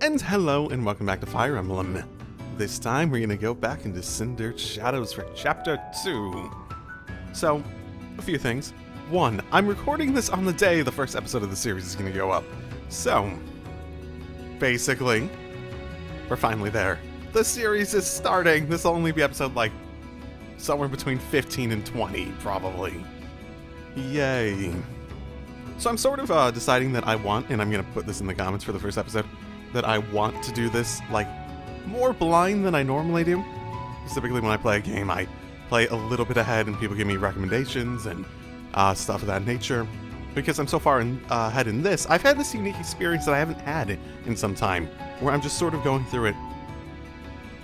And hello and welcome back to Fire Emblem. This time we're going to go back into Cindered Shadows for Chapter 2. So, a few things. One, I'm recording this on the day the first episode of the series is going to go up. So, basically, we're finally there. The series is starting. This will only be episode like somewhere between 15 and 20, probably. Yay. So I'm sort of deciding that I want, and I'm going to put this in the comments for the first episode, that I want to do this, like, more blind than I normally do. Typically when I play a game, I play a little bit ahead and people give me recommendations and stuff of that nature. Because I'm so far ahead in this, I've had this unique experience that I haven't had in some time, where I'm just sort of going through it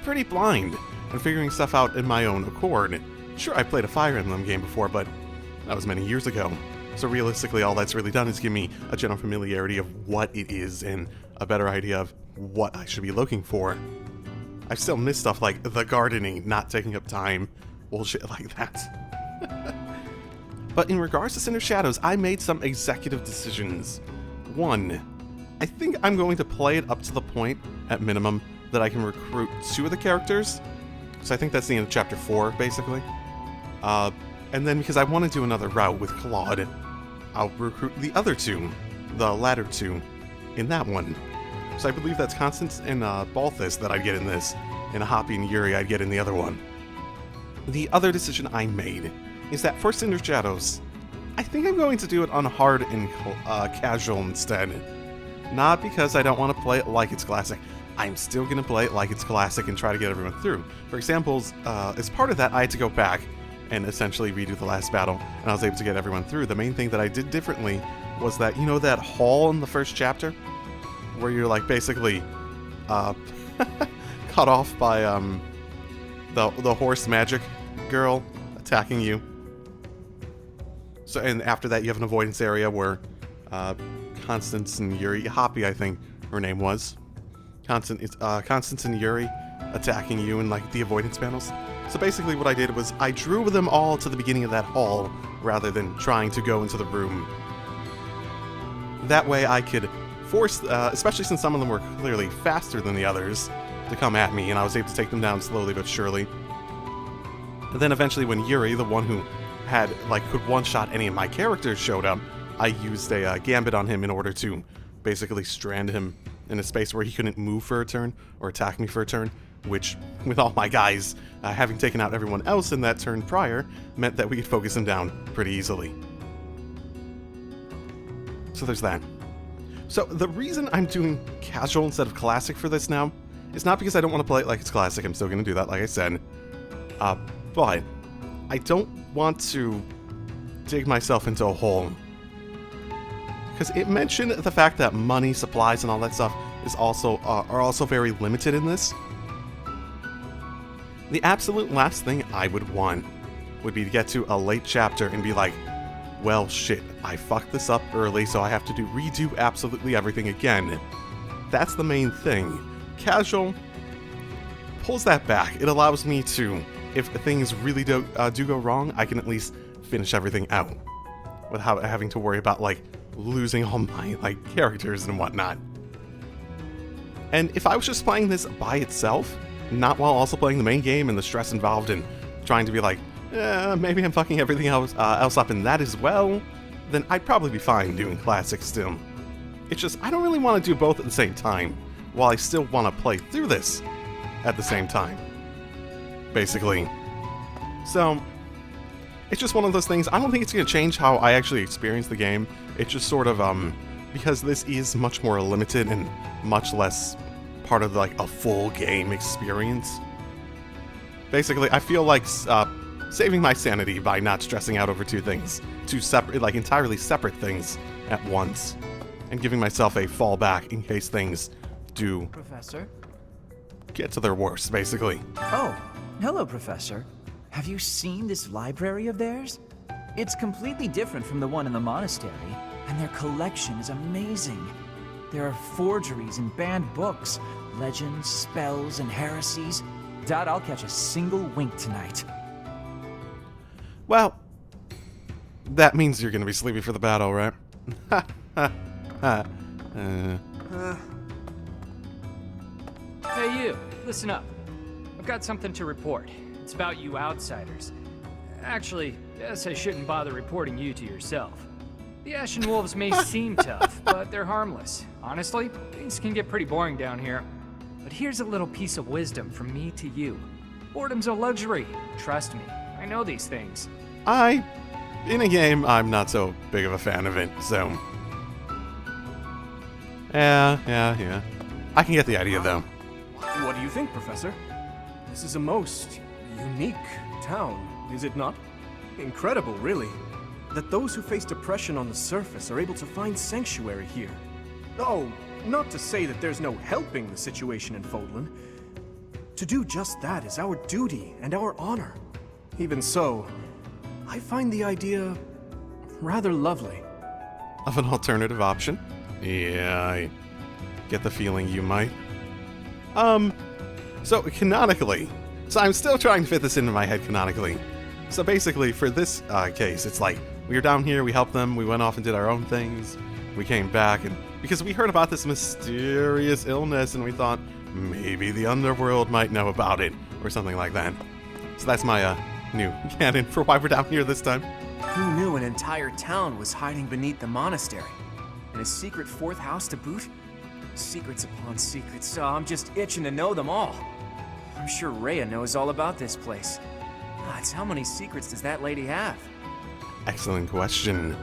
pretty blind and figuring stuff out in my own accord. Sure, I played a Fire Emblem game before, but that was many years ago. So realistically, all that's really done is give me a general familiarity of what it is and a better idea of what I should be looking for. I still miss stuff like the gardening, not taking up time, bullshit like that. But in regards to Cindered Shadows, I made some executive decisions. One, I think I'm going to play it up to the point, at minimum, that I can recruit 2 of the characters. So I think that's the end of Chapter 4, basically. And then because I want to do another route with Claude, I'll recruit the other 2, the latter 2, in that one. So I believe that's Constance and Balthus that I'd get in this, and Hoppy and Yuri I'd get in the other one. The other decision I made is that for Cindered Shadows, I think I'm going to do it on hard and casual instead. Not because I don't want to play it like it's classic. I'm still going to play it like it's classic and try to get everyone through. For example, as part of that, I had to go back and essentially redo the last battle, and I was able to get everyone through. The main thing that I did differently was that, you know that hall in the first chapter? Where you're like basically cut off by the horse magic girl attacking you. So, and after that you have an avoidance area where Constance and Yuri, Hoppy I think her name was, Constance and Yuri attacking you in like the avoidance panels. So basically what I did was I drew them all to the beginning of that hall rather than trying to go into the room. That way I could force, especially since some of them were clearly faster than the others, to come at me, and I was able to take them down slowly but surely. And then eventually when Yuri, the one who had, like, could one-shot any of my characters, showed up, I used a gambit on him in order to basically strand him in a space where he couldn't move for a turn or attack me for a turn, which, with all my guys having taken out everyone else in that turn prior, meant that we could focus him down pretty easily. So there's that. So the reason I'm doing casual instead of classic for this now is not because I don't want to play it like it's classic. I'm still going to do that, like I said. But I don't want to dig myself into a hole. Because it mentioned the fact that money, supplies, and all that stuff is also are also very limited in this. The absolute last thing I would want would be to get to a late chapter and be like, well, shit, I fucked this up early, so I have to redo absolutely everything again. That's the main thing. Casual pulls that back. It allows me to, if things really do go wrong, I can at least finish everything out without having to worry about, like, losing all my, like, characters and whatnot. And if I was just playing this by itself, not while also playing the main game and the stress involved in trying to be like, maybe I'm fucking everything else up in that as well, then I'd probably be fine doing classic still. It's just, I don't really want to do both at the same time, while I still want to play through this at the same time. Basically. So, it's just one of those things. I don't think it's going to change how I actually experience the game. It's just sort of, because this is much more limited and much less part of, like, a full game experience. Basically, I feel like, saving my sanity by not stressing out over two separate, like, entirely separate things at once, and giving myself a fallback in case things do Professor? get to their worst, basically. Oh, hello, Professor. Have you seen this library of theirs? It's completely different from the one in the monastery, and their collection is amazing. There are forgeries and banned books, legends, spells, and heresies. Doubt I'll catch a single wink tonight. Well, That means you're gonna be sleepy for the battle, right? Ha ha ha. Hey you, listen up. I've got something to report. It's about you outsiders. Actually, guess I shouldn't bother reporting you to yourself. The Ashen Wolves may seem tough, but they're harmless. Honestly, things can get pretty boring down here. But here's a little piece of wisdom from me to you. Boredom's a luxury. Trust me, I know these things. In a game, I'm not so big of a fan of it, so... Yeah. I can get the idea, though. What do you think, Professor? This is a most unique town, is it not? Incredible, really, that those who face depression on the surface are able to find sanctuary here. Oh, not to say that there's no helping the situation in Fodlan. To do just that is our duty and our honor. Even so, I find the idea rather lovely. Of an alternative option? Yeah, I get the feeling you might. So canonically, I'm still trying to fit this into my head canonically. So basically, for this case, it's like, we were down here, we helped them, we went off and did our own things, we came back, and because we heard about this mysterious illness, and we thought, maybe the underworld might know about it, or something like that. So that's my, new canon for why we're down here this time. Who knew an entire town was hiding beneath the monastery? And a secret fourth house to boot? Secrets upon secrets, so I'm just itching to know them all. I'm sure Rhea knows all about this place. Gods, how many secrets does that lady have? Excellent question.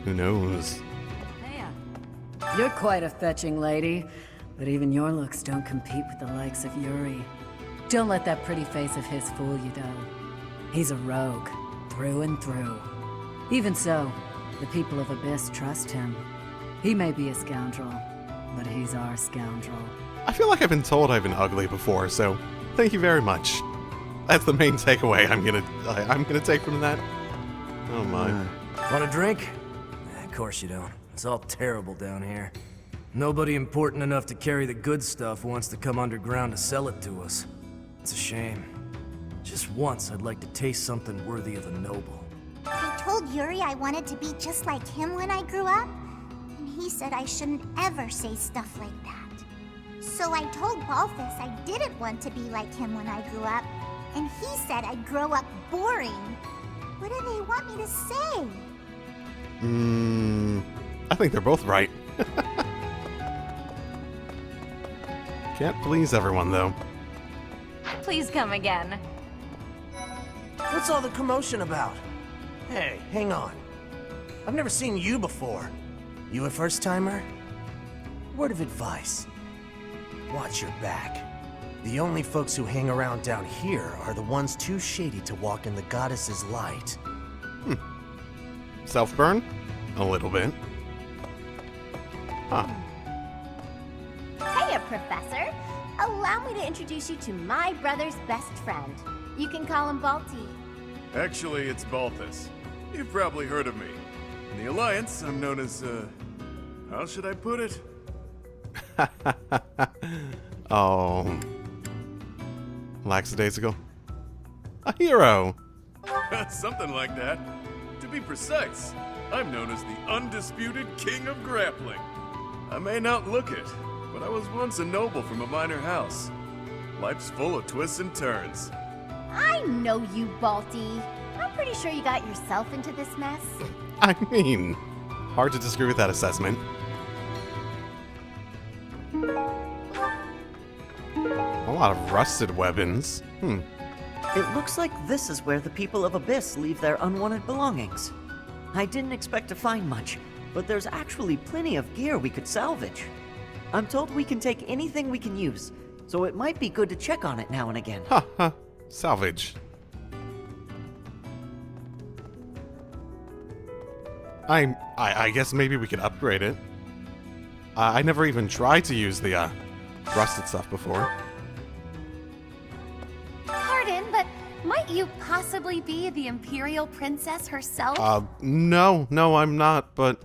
Who knows? You're quite a fetching lady, but even your looks don't compete with the likes of Yuri. Don't let that pretty face of his fool you, though. He's a rogue, through and through. Even so, the people of Abyss trust him. He may be a scoundrel, but he's our scoundrel. I feel like I've been told I've been ugly before, so thank you very much. That's the main takeaway I'm gonna take from that. Oh my. Want a drink? Of course you don't. It's all terrible down here. Nobody important enough to carry the good stuff wants to come underground to sell it to us. It's a shame. Just once I'd like to taste something worthy of a noble. I told Yuri I wanted to be just like him when I grew up, and he said I shouldn't ever say stuff like that. So I told Balthus I didn't want to be like him when I grew up, and he said I'd grow up boring. What do they want me to say? I think they're both right. Can't please everyone, though. Please come again. What's all the commotion about? Hey, hang on. I've never seen you before. You a first-timer? Word of advice. Watch your back. The only folks who hang around down here are the ones too shady to walk in the goddess's light. Self-burn? A little bit. Huh. Hiya, Professor. Allow me to introduce you to my brother's best friend. You can call him Balti. Actually, it's Balthus. You've probably heard of me. In the Alliance, I'm known as, how should I put it? Oh. Lackadaisical. A hero! Something like that. To be precise, I'm known as the undisputed king of grappling. I may not look it, but I was once a noble from a minor house. Life's full of twists and turns. I know you, Balti. I'm pretty sure you got yourself into this mess. I mean, hard to disagree with that assessment. A lot of rusted weapons. It looks like this is where the people of Abyss leave their unwanted belongings. I didn't expect to find much, but there's actually plenty of gear we could salvage. I'm told we can take anything we can use, so it might be good to check on it now and again. Ha. Salvage. I guess maybe we could upgrade it. I never even tried to use the rusted stuff before. Pardon, but might you possibly be the Imperial Princess herself? No, I'm not, but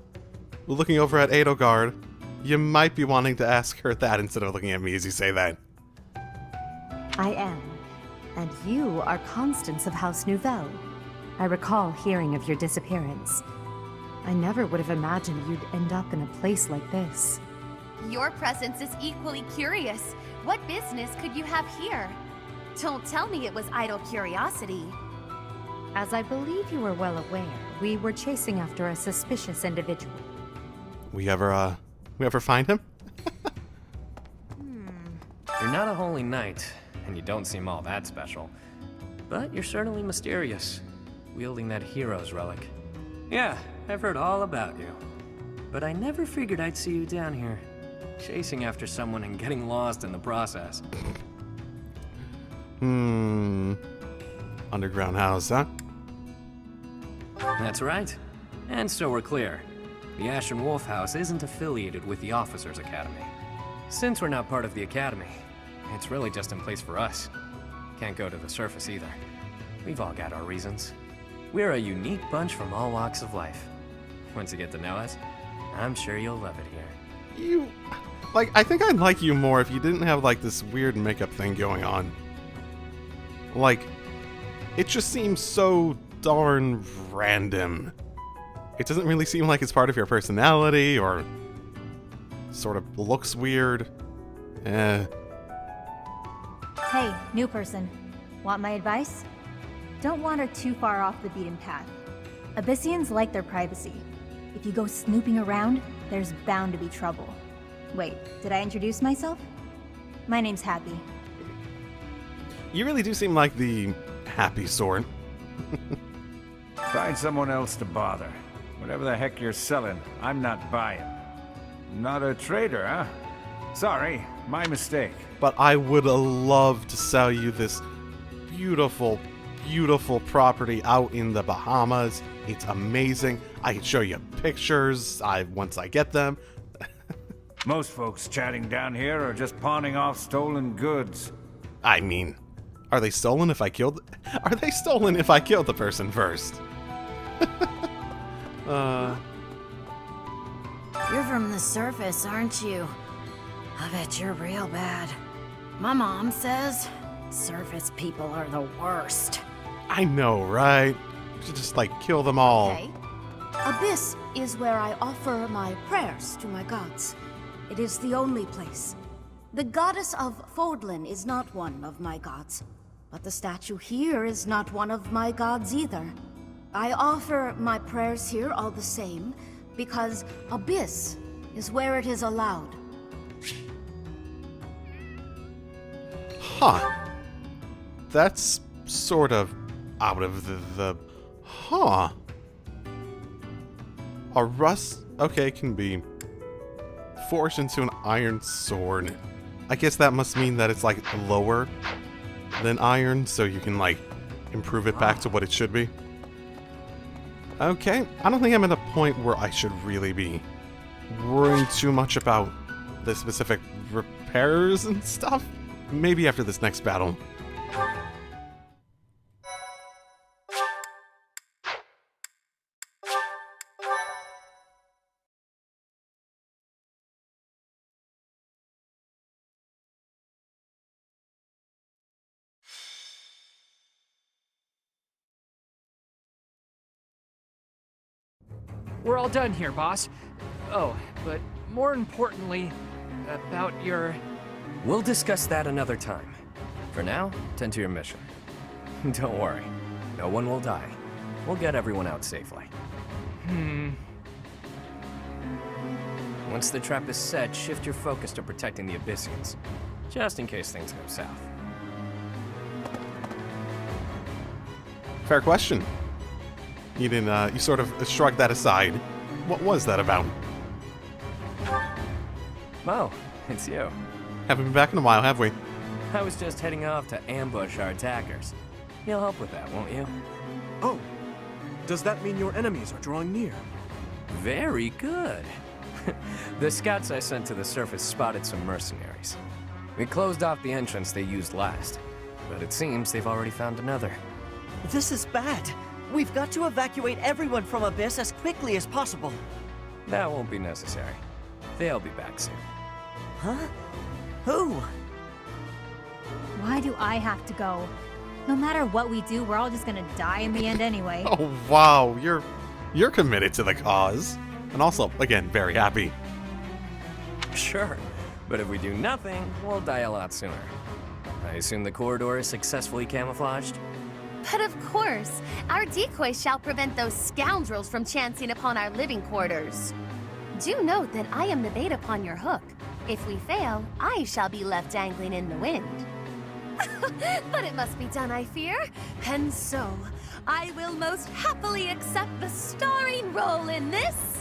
looking over at Edelgard, you might be wanting to ask her that instead of looking at me as you say that. I am. And you are Constance of House Nouvelle. I recall hearing of your disappearance. I never would have imagined you'd end up in a place like this. Your presence is equally curious. What business could you have here? Don't tell me it was idle curiosity. As I believe you were well aware, we were chasing after a suspicious individual. We ever find him? You're not a holy knight, and you don't seem all that special. But you're certainly mysterious, wielding that hero's relic. Yeah, I've heard all about you. But I never figured I'd see you down here, chasing after someone and getting lost in the process. Underground house, huh? That's right. And so we're clear. The Ashen Wolf House isn't affiliated with the Officers Academy. Since we're not part of the Academy, it's really just in place for us. Can't go to the surface either. We've all got our reasons. We're a unique bunch from all walks of life. Once you get to know us, I'm sure you'll love it here. I think I'd like you more if you didn't have, like, this weird makeup thing going on. Like, it just seems so darn random. It doesn't really seem like it's part of your personality, or sort of looks weird. Hey, new person. Want my advice? Don't wander too far off the beaten path. Abyssians like their privacy. If you go snooping around, there's bound to be trouble. Wait, did I introduce myself? My name's Happy. You really do seem like the happy sort. Find someone else to bother. Whatever the heck you're selling, I'm not buying. Not a trader, huh? Sorry, my mistake. But I would love to sell you this beautiful, beautiful property out in the Bahamas. It's amazing. I can show you pictures once I get them. Most folks chatting down here are just pawning off stolen goods. I mean, are they stolen if I killed the person first? You're from the surface, aren't you? I bet you're real bad. My mom says surface people are the worst. I know, right? We should just, like, kill them all. Okay. Abyss is where I offer my prayers to my gods. It is the only place. The goddess of Fordlin is not one of my gods, but the statue here is not one of my gods either. I offer my prayers here all the same, because Abyss is where it is allowed. Huh. That's sort of out of the huh. A rust, okay, can be forged into an iron sword. I guess that must mean that it's, like, lower than iron, so you can, like, improve it back to what it should be. Okay, I don't think I'm at a point where I should really be worrying too much about the specific repairs and stuff. Maybe after this next battle. We're all done here, boss. Oh, but more importantly, about your... We'll discuss that another time. For now, tend to your mission. Don't worry, no one will die. We'll get everyone out safely. Once the trap is set, shift your focus to protecting the Abyssians, just in case things go south. Fair question. You didn't, you sort of shrugged that aside. What was that about? Mo, it's you. Haven't been back in a while, have we? I was just heading off to ambush our attackers. You'll help with that, won't you? Oh, does that mean your enemies are drawing near? Very good. The scouts I sent to the surface spotted some mercenaries. We closed off the entrance they used last, but it seems they've already found another. This is bad. We've got to evacuate everyone from Abyss as quickly as possible. That won't be necessary. They'll be back soon. Huh? Who? Why do I have to go? No matter what we do, we're all just gonna die in the end anyway. Oh, wow. You're committed to the cause. And also, again, very happy. Sure, but if we do nothing, we'll die a lot sooner. I assume the corridor is successfully camouflaged? But of course, our decoy shall prevent those scoundrels from chancing upon our living quarters. Do note that I am the bait upon your hook. If we fail, I shall be left dangling in the wind. But it must be done, I fear. And so, I will most happily accept the starring role in this.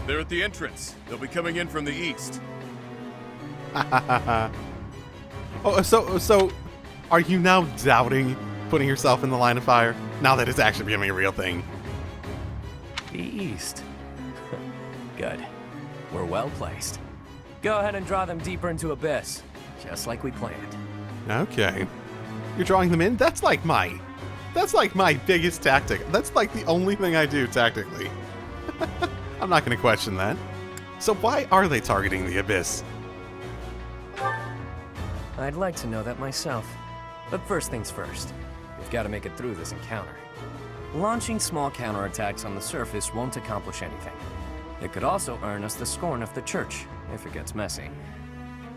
They're at the entrance. They'll be coming in from the east. Oh, so are you now doubting putting yourself in the line of fire now that it's actually becoming a real thing? The east. Good. We're well placed. Go ahead and draw them deeper into Abyss, just like we planned. Okay. You're drawing them in? That's like my biggest tactic. That's like the only thing I do tactically. I'm not going to question that. So why are they targeting the Abyss? I'd like to know that myself. But first things first, we've got to make it through this encounter. Launching small counterattacks on the surface won't accomplish anything. It could also earn us the scorn of the church, if it gets messy.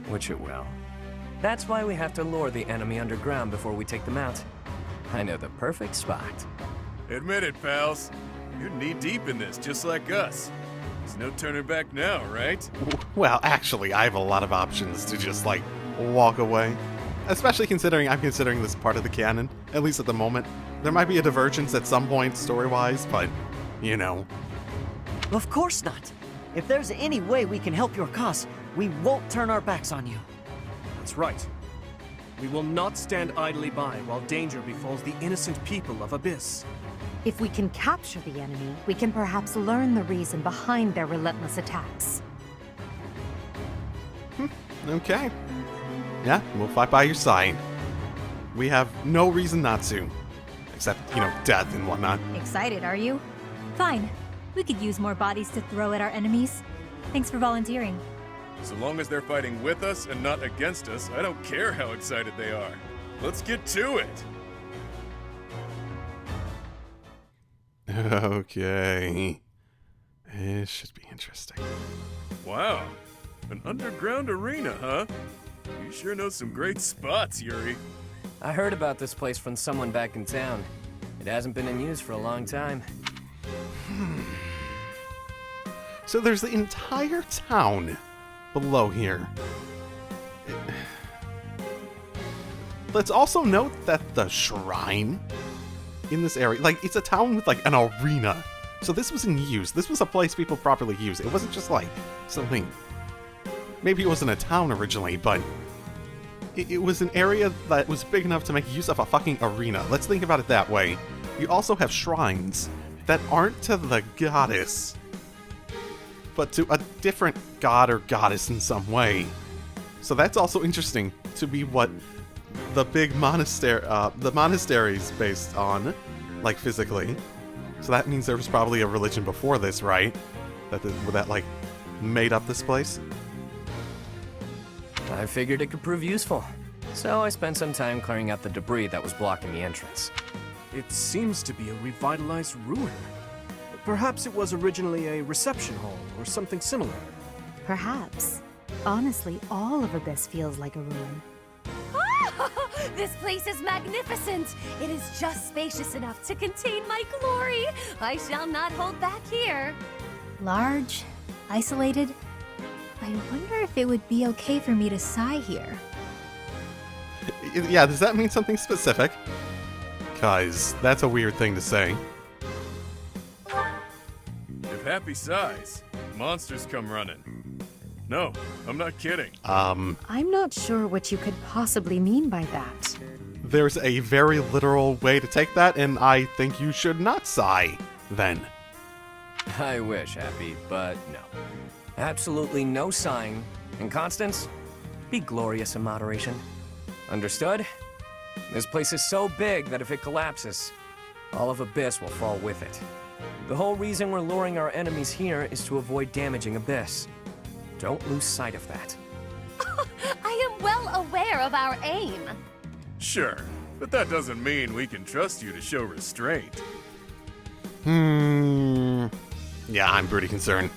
Which it will. That's why we have to lure the enemy underground before we take them out. I know the perfect spot. Admit it, pals. You're knee-deep in this, just like us. There's no turning back now, right? Well, actually, I have a lot of options to just, like, walk away. Especially considering I'm considering this part of the canon, at least at the moment. There might be a divergence at some point, story-wise, but, you know. Of course not. If there's any way we can help your cause, we won't turn our backs on you. That's right. We will not stand idly by while danger befalls the innocent people of Abyss. If we can capture the enemy, we can perhaps learn the reason behind their relentless attacks. Okay. Yeah, we'll fight by your side. We have no reason not to. Except, you know, death and whatnot. Excited, are you? Fine. We could use more bodies to throw at our enemies. Thanks for volunteering. So long as they're fighting with us and not against us, I don't care how excited they are. Let's get to it! Okay. It should be interesting. Wow. An underground arena, huh? You sure know some great spots, Yuri. I heard about this place from someone back in town. It hasn't been in use for a long time. So there's the entire town below here. Let's also note that the shrine in this area, like, it's a town with, like, an arena. So this was in use. This was a place people properly use. It wasn't just, like, something... Maybe it wasn't a town originally, but... It was an area that was big enough to make use of a fucking arena. Let's think about it that way. You also have shrines that aren't to the goddess, but to a different god or goddess in some way. So that's also interesting to be what the big monastery is based on, like, physically. So that means there was probably a religion before this, right? That like made up this place. I figured it could prove useful, so I spent some time clearing out the debris that was blocking the entrance. It seems to be a revitalized ruin. Perhaps it was originally a reception hall or something similar. Perhaps. Honestly, all of Abyss feels like a ruin. This place is magnificent. It is just spacious enough to contain my glory. I shall not hold back here. Large, isolated. I wonder if it would be okay for me to sigh here. Yeah, does that mean something specific? Guys, that's a weird thing to say. If Happy sighs, monsters come running. No, I'm not kidding. I'm not sure what you could possibly mean by that. There's a very literal way to take that, and I think you should not sigh, then. I wish, Happy, but no. Absolutely no sighing. And Constance, be glorious in moderation. Understood? This place is so big that if it collapses, all of Abyss will fall with it. The whole reason we're luring our enemies here is to avoid damaging Abyss. Don't lose sight of that. I am well aware of our aim. Sure, But that doesn't mean we can trust you to show restraint. Yeah, I'm pretty concerned.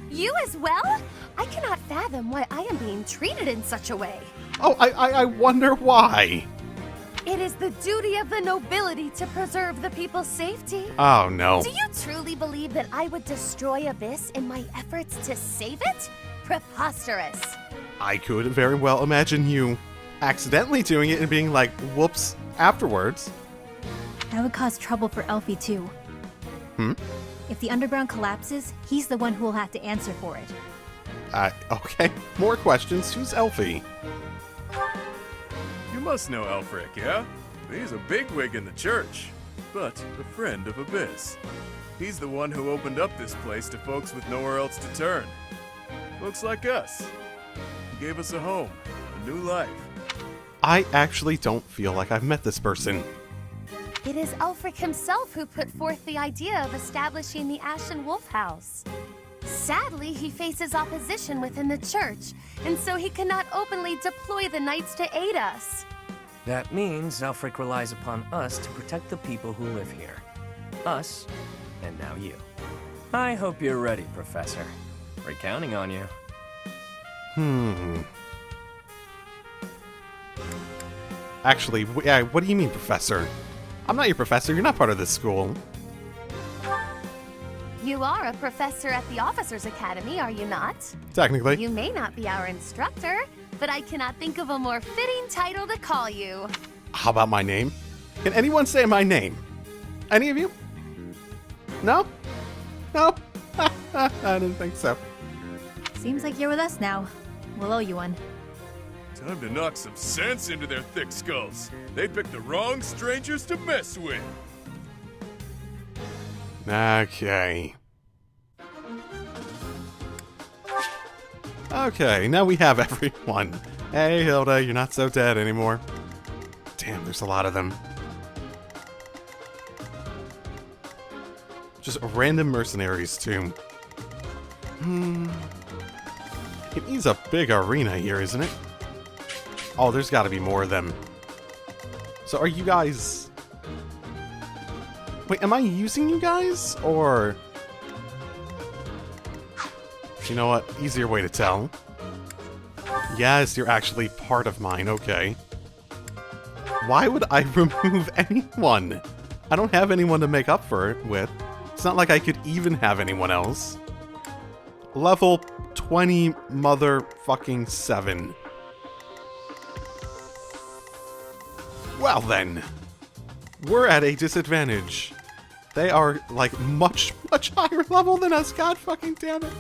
You as well? I cannot fathom why I am being treated in such a way. Oh, I wonder why. It is the duty of the nobility to preserve the people's safety. Oh, no. Do you truly believe that I would destroy Abyss in my efforts to save it? Preposterous. I could very well imagine you accidentally doing it and being like, whoops, afterwards. That would cause trouble for Elfie too. If the underground collapses, he's the one who will have to answer for it. Okay. More questions. Who's Elfie? You must know Elfric, yeah? He's a bigwig in the church, but a friend of Abyss. He's the one who opened up this place to folks with nowhere else to turn. Folks like us. He gave us a home, a new life. I actually don't feel like I've met this person. It is Elfric himself who put forth the idea of establishing the Ashen Wolf House. Sadly, he faces opposition within the church, and so he cannot openly deploy the knights to aid us. That means Elfric relies upon us to protect the people who live here. Us, and now you. I hope you're ready, Professor. We're counting on you. Actually, what do you mean, Professor? I'm not your professor. You're not part of this school. You are a professor at the Officers Academy, are you not? Technically. You may not be our instructor, but I cannot think of a more fitting title to call you. How about my name? Can anyone say my name? Any of you? No? No? I didn't think so. Seems like you're with us now. We'll owe you one. Time to knock some sense into their thick skulls. They picked the wrong strangers to mess with. Okay. Okay, now we have everyone. Hey, Hilda, you're not so dead anymore. Damn, there's a lot of them. Just random mercenaries, too. It is a big arena here, isn't it? Oh, there's got to be more of them. So are you guys... Wait, am I using you guys? Or... You know what? Easier way to tell. Yes, you're actually part of mine. Okay. Why would I remove anyone? I don't have anyone to make up for it with. It's not like I could even have anyone else. Level 20 motherfucking 7. Well then, we're at a disadvantage. They are like much higher level than us. God fucking damn it.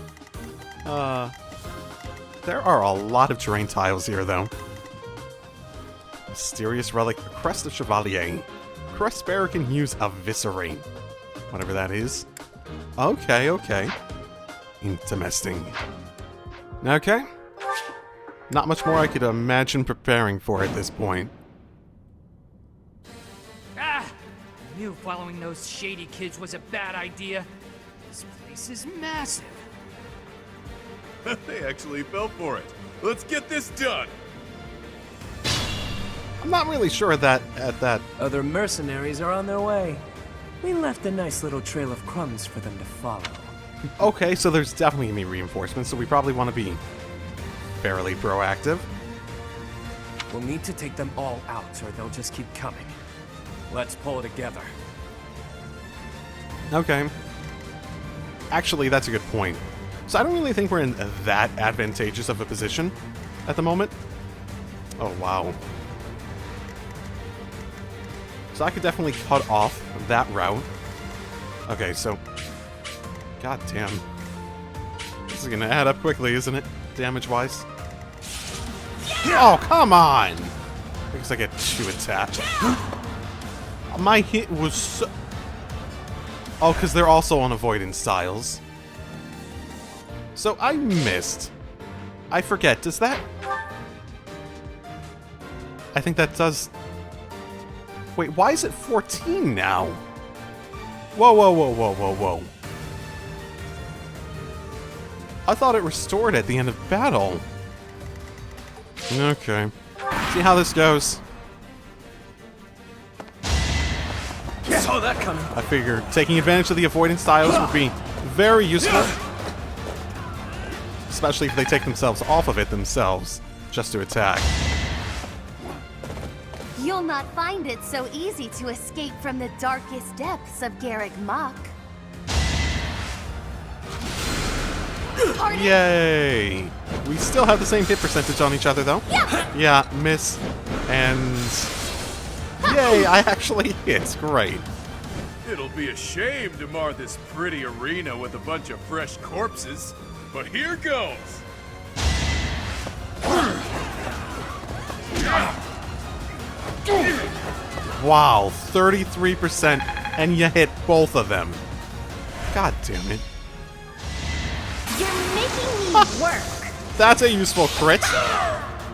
There are a lot of terrain tiles here though. Mysterious relic, Crest of Chevalier. Crest bearer can use Eviscerate. Whatever that is. Okay, okay. Interesting. Okay. Not much more I could imagine preparing for at this point. I knew following those shady kids was a bad idea. This place is massive. They actually fell for it. Let's get this done. I'm not really sure that Other mercenaries are on their way. We left a nice little trail of crumbs for them to follow. Okay, so there's definitely gonna be reinforcements, so we probably want to be fairly proactive. We'll need to take them all out, or they'll just keep coming. Let's pull it together. Okay. Actually, that's a good point. So I don't really think we're in that advantageous of a position at the moment. Oh, wow. So I could definitely cut off that route. Okay, so... God damn. This is gonna add up quickly, isn't it? Damage-wise. Oh, come on! I guess I get 2 attached. My hit was so... Oh, because they're also on avoidance styles. So I missed. I forget, does that... I think that does... Wait, why is it 14 now? Whoa, whoa, whoa, whoa, whoa, whoa. I thought it restored at the end of battle. Okay. See how this goes. Saw that coming. I figured taking advantage of the avoidance tiles would be very useful. Especially if they take themselves off of it themselves, just to attack. You'll not find it so easy to escape from the darkest depths of Garrick Mach. Yay! We still have the same hit percentage on each other, though. Yeah, miss. And... yay, I actually hit. Great. It'll be a shame to mar this pretty arena with a bunch of fresh corpses, but here goes! Wow, 33%, and you hit both of them. God damn it. You're making me work. That's a useful crit.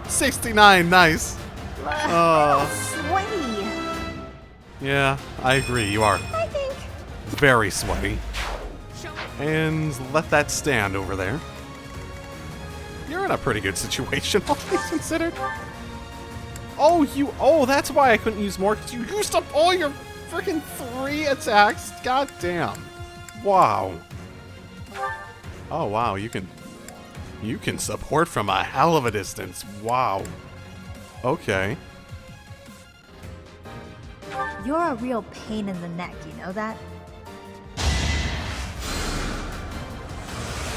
69, nice. Sweaty. Yeah, I agree, you are. I think. Very sweaty. And let that stand over there. You're in a pretty good situation, all things considered. Oh, that's why I couldn't use more, because you used up all your freaking 3 attacks. God damn. Wow. Oh, wow, you can support from a hell of a distance. Wow. Okay. You're a real pain in the neck, you know that?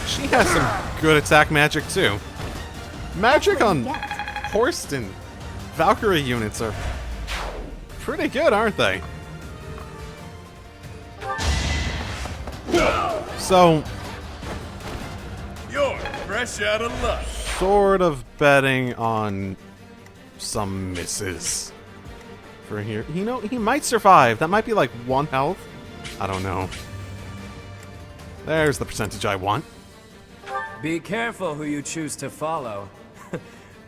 She has some good attack magic, too. Magic on Horst and Valkyrie units are pretty good, aren't they? So... you're fresh out of luck. Sort of betting on some misses for here. You know, he might survive. That might be like 1 health. I don't know. There's the percentage I want. Be careful who you choose to follow.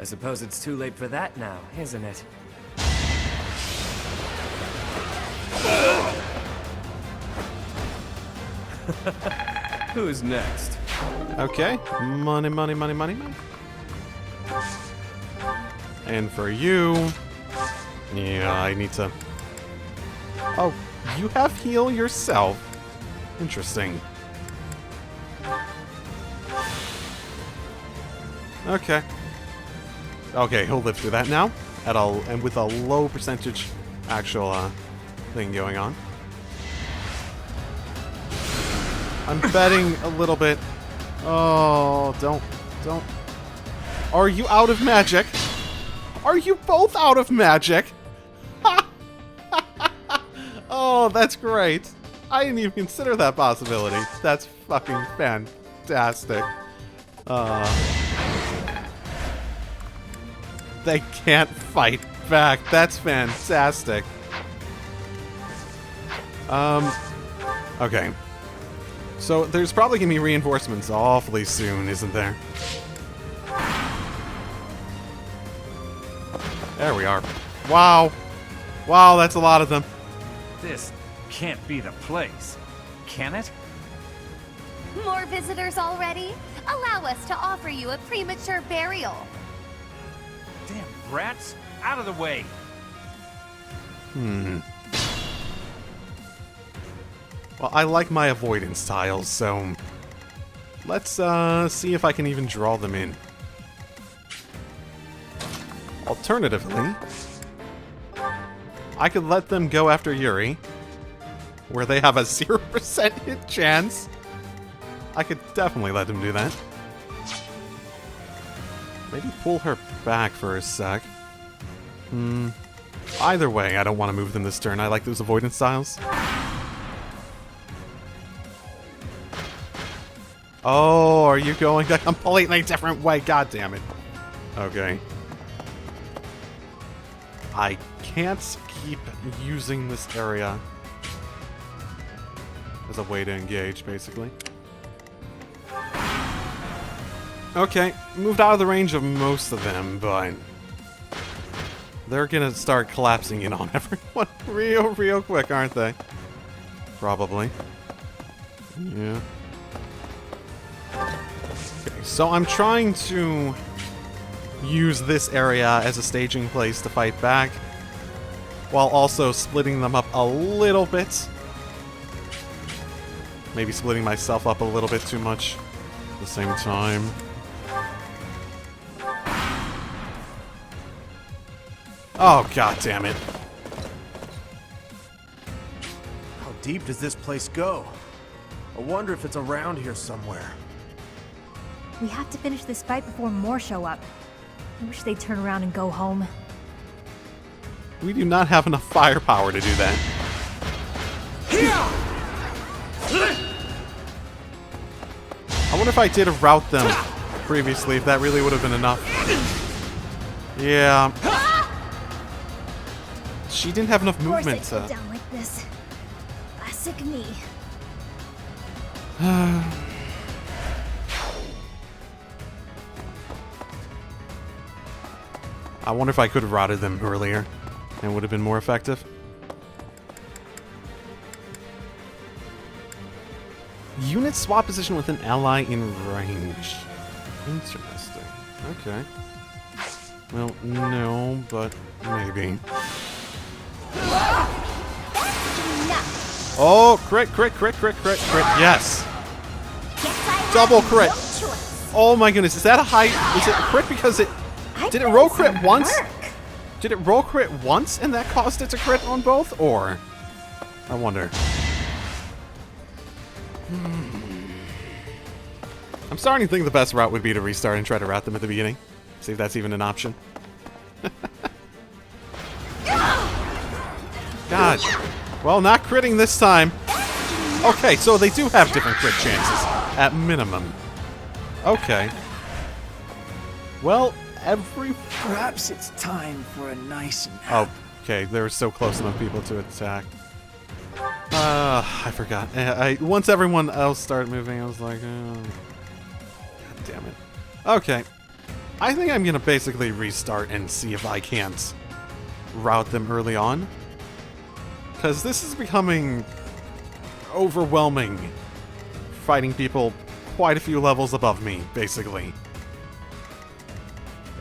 I suppose it's too late for that now, isn't it? Who's next? Okay. Money, money, money, money, money. And for you... yeah, I need to... oh, you have heal yourself. Interesting. Okay. Okay, he'll live through that now. And with a low percentage actual thing going on. I'm betting a little bit. Oh, don't. Are you out of magic? Are you both out of magic? Oh, that's great. I didn't even consider that possibility. That's fucking fantastic. They can't fight back. That's fantastic. Okay. So there's probably gonna be reinforcements awfully soon, isn't there? There we are. Wow. Wow, that's a lot of them. This can't be the place, can it? More visitors already? Allow us to offer you a premature burial. Damn rats! Out of the way! Well, I like my avoidance tiles, so... let's see if I can even draw them in. Alternatively, I could let them go after Yuri, where they have a 0% hit chance. I could definitely let them do that. Maybe pull her back for a sec. Either way, I don't want to move them this turn. I like those avoidance tiles. Oh, are you going a completely different way? God damn it. Okay. I can't keep using this area as a way to engage, basically. Okay, moved out of the range of most of them, but they're gonna start collapsing in on everyone real quick, aren't they? Probably. Yeah. Okay, so I'm trying to use this area as a staging place to fight back. while also splitting them up a little bit. Maybe splitting myself up a little bit too much at the same time. Oh, god damn it. How deep does this place go? I wonder if it's around here somewhere. We have to finish this fight before more show up. I wish they'd turn around and go home. We do not have enough firepower to do that. I wonder if I did route them previously, if that really would have been enough. Yeah. She didn't have enough movement to... Of course I go down like this. Classic me. I wonder if I could have routed them earlier and it would have been more effective. Unit swap position with an ally in range. Interesting. Okay. Well, no, but maybe. Oh, crit, yes. Double crit. Oh my goodness, is that a high? Is it a crit because it... Did it roll crit once? Did it roll crit once and that caused it to crit on both? Or... I wonder. I'm starting to think the best route would be to restart and try to route them at the beginning. See if that's even an option. God. Well, not critting this time. Okay, so they do have different crit chances, at minimum. Okay. Well, Perhaps it's time for a nice nap. Oh, okay, there were so close enough people to attack. I forgot. Once everyone else started moving, I was like, oh. God damn it. Okay. I think I'm gonna basically restart and see if I can't route them early on. Because this is becoming overwhelming. Fighting people quite a few levels above me, basically.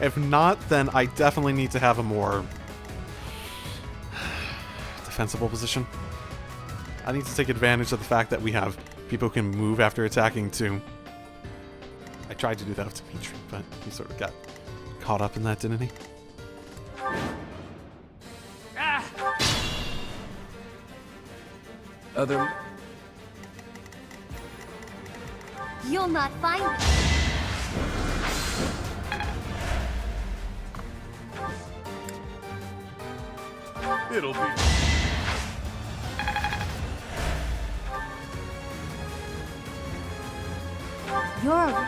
If not, then I definitely need to have a more defensible position. I need to take advantage of the fact that we have people who can move after attacking too. I tried to do that with Dimitri, but he sort of got caught up in that, didn't he? You'll not find me. It'll be... You're...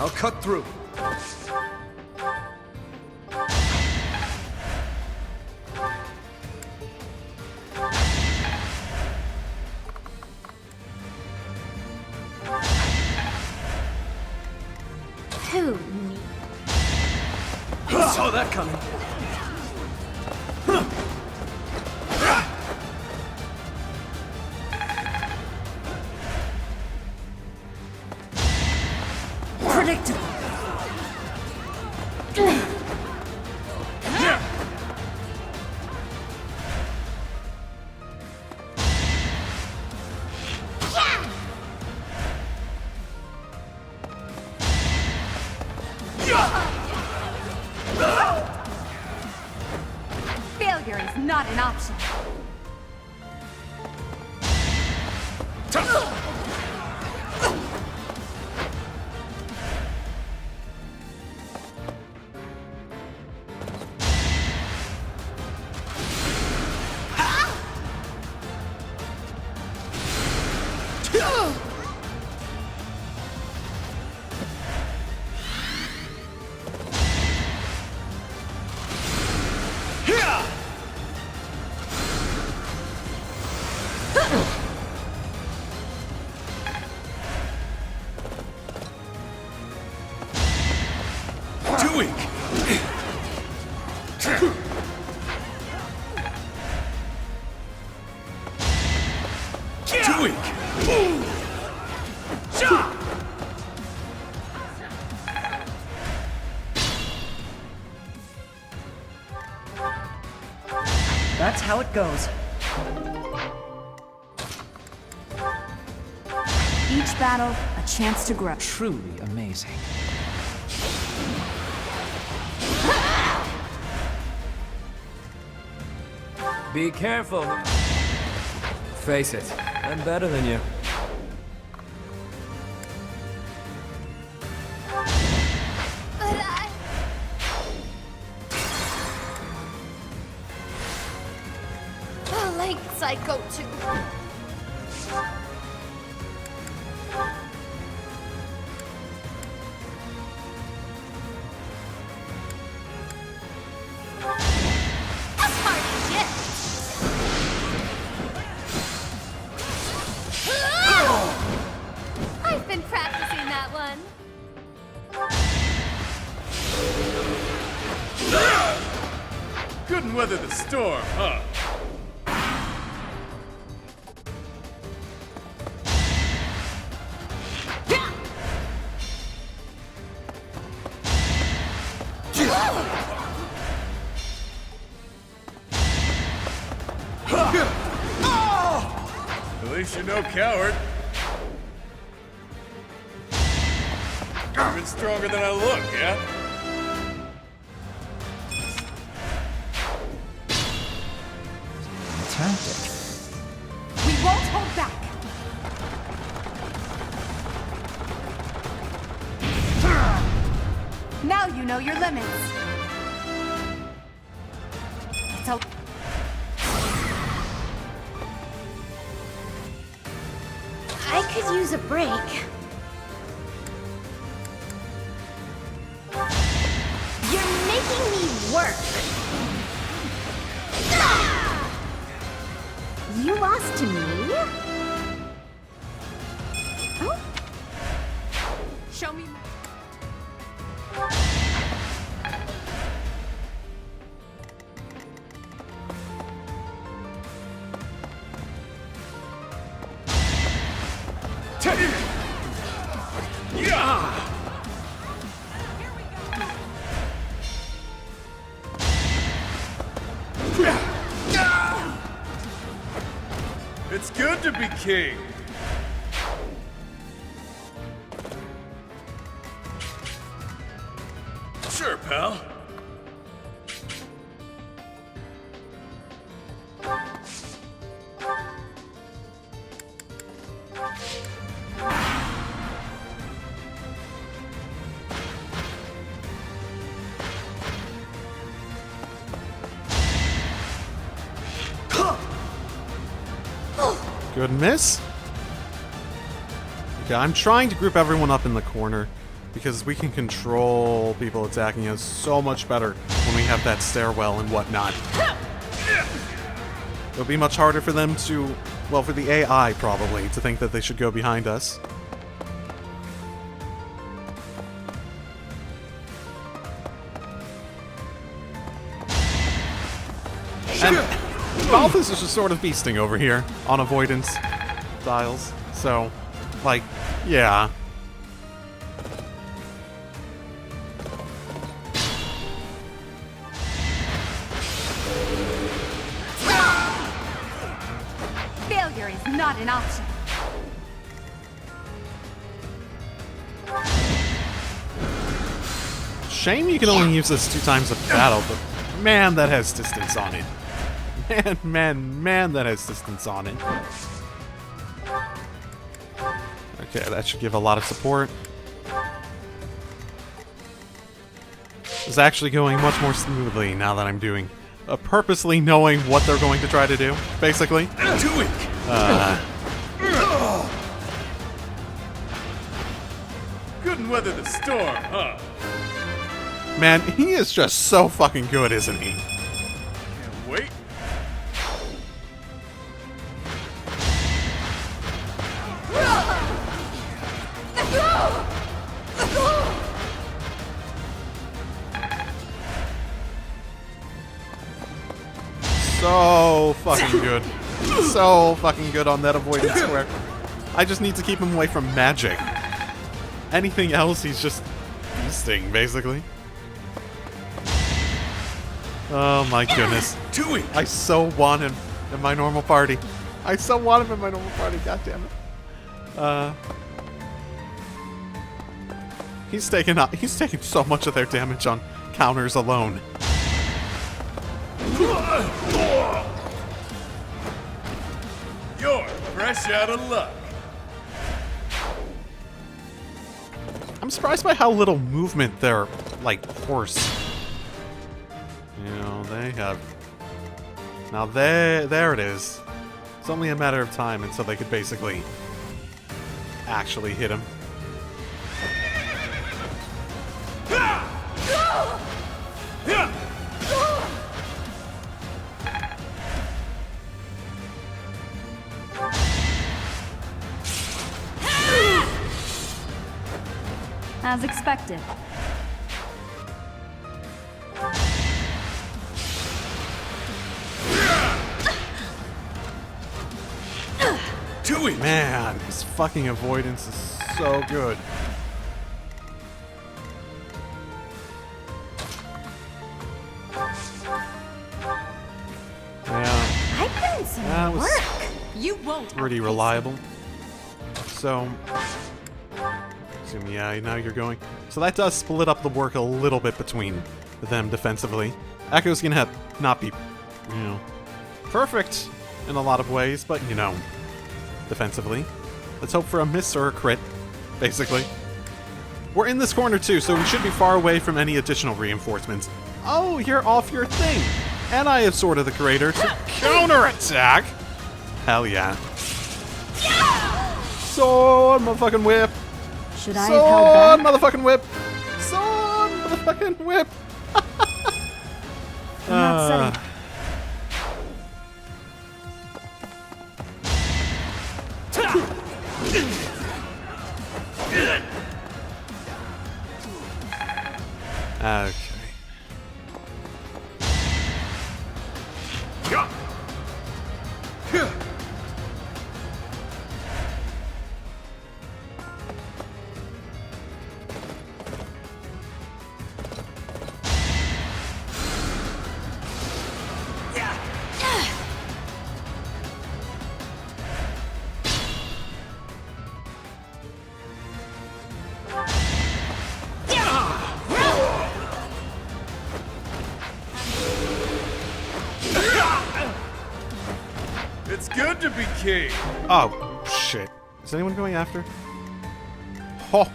I'll cut through. Too neat. Saw that coming. Predictable. Failure is not an option. Too weak. how it goes. Each battle, a chance to grow. Truly amazing. Be careful. Face it, I'm better than you. But the lengths I go to. I've been practicing that one. Couldn't weather the storm, huh? At least you're no coward. Even stronger than I look, yeah? Tactic. We won't hold back. Now you know your limits. So I could use a break. You're making me work. you lost to me? Oh? Show me. It's good to be king. Sure, pal. Good miss. Okay, I'm trying to group everyone up in the corner because we can control people attacking us so much better when we have that stairwell and whatnot. It'll be much harder for them to, well, for the AI probably, to think that they should go behind us. And Balthus is just sort of beasting over here on avoidance dials. So, like, yeah. Failure is not an option. Shame you can only use this 2 times a battle, but man, that has distance on it. Man, that has distance on it. Okay, that should give a lot of support. It's actually going much more smoothly now that I'm doing purposely knowing what they're going to try to do, basically. Couldn't weather the storm, huh? Man, he is just so fucking good, isn't he? Can't wait. So fucking good. So fucking good on that avoidance square. I just need to keep him away from magic. Anything else, he's just beasting, basically. Oh my goodness. Tui! I so want him in my normal party. I so want him in my normal party, god damn it. He's taking so much of their damage on counters alone. You're fresh out of luck. I'm surprised by how little movement their, like, horse. You know, they have... Now there it is. It's only a matter of time until they could basically actually hit him. As expected. Tui! Man, his fucking avoidance is so good. Yeah, I put in some that was work. You won't. pretty reliable. So, yeah, now you're going. So that does split up the work a little bit between them defensively. Echo's gonna not be, you know, perfect in a lot of ways, but, you know, defensively. Let's hope for a miss or a crit, basically. We're in this corner too, so we should be far away from any additional reinforcements. Oh, you're off your thing! And I have Sword of the Creator to counterattack! Hell yeah. Sword, motherfucking whip! Should I have held back? Sword, motherfucking whip! Sword, motherfucking whip! I'm not setting. Okay. It's good to be king. Oh, shit. Is anyone going after? Oh.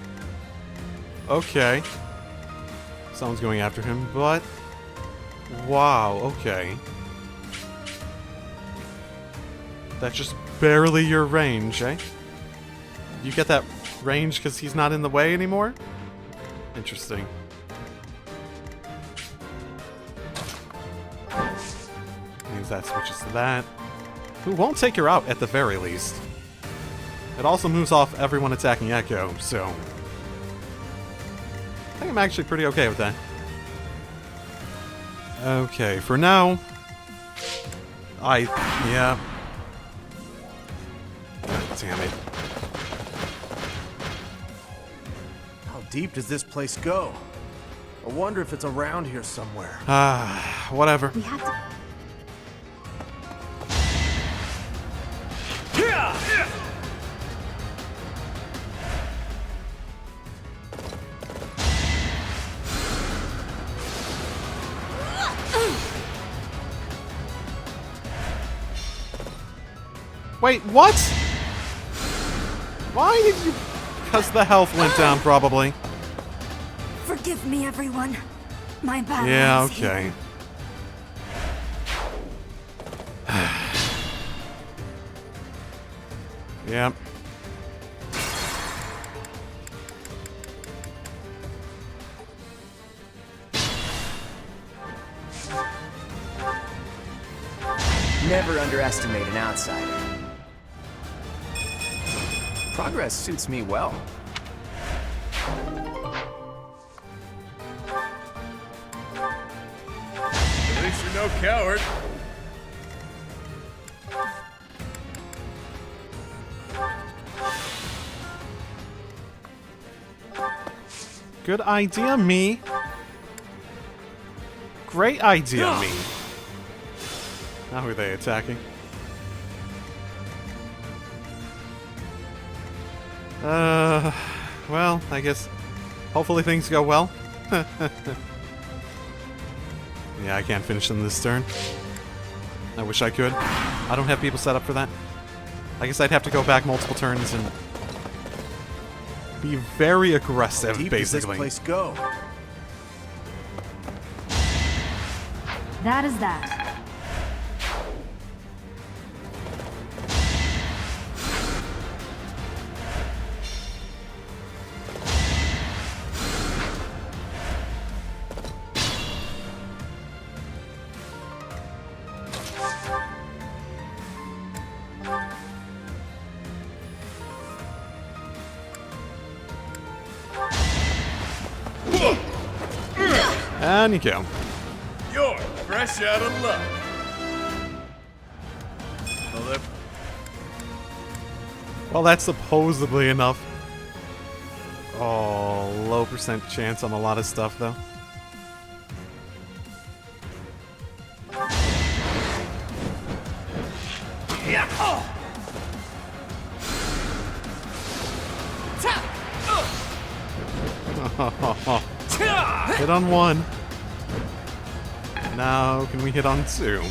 Okay. Someone's going after him, but... Wow, okay. That's just barely your range, eh? You get that range because he's not in the way anymore? Interesting. Means that switches to that. Who won't take her out at the very least. It also moves off everyone attacking Echo, so... I think I'm actually pretty okay with that. Okay, for now... yeah. God damn it. How deep does this place go? I wonder if it's around here somewhere. Whatever. We have to. Wait, what? Why did you... Because the health went down, probably. Forgive me, everyone. My bad. Yeah, okay. Yep. Never underestimate an outsider. Progress suits me well. At least you're no coward. Good idea, me. Great idea, me. Now who are they attacking? Well, I guess hopefully things go well. Yeah, I can't finish them this turn. I wish I could. I don't have people set up for that. I guess I'd have to go back multiple turns and be very aggressive, How deep basically. does this place go? That is that. And you go. You're fresh out of luck. Well, Well, that's supposedly enough. Oh, low percent chance on a lot of stuff, though. Hit on one. Now, can we hit on two?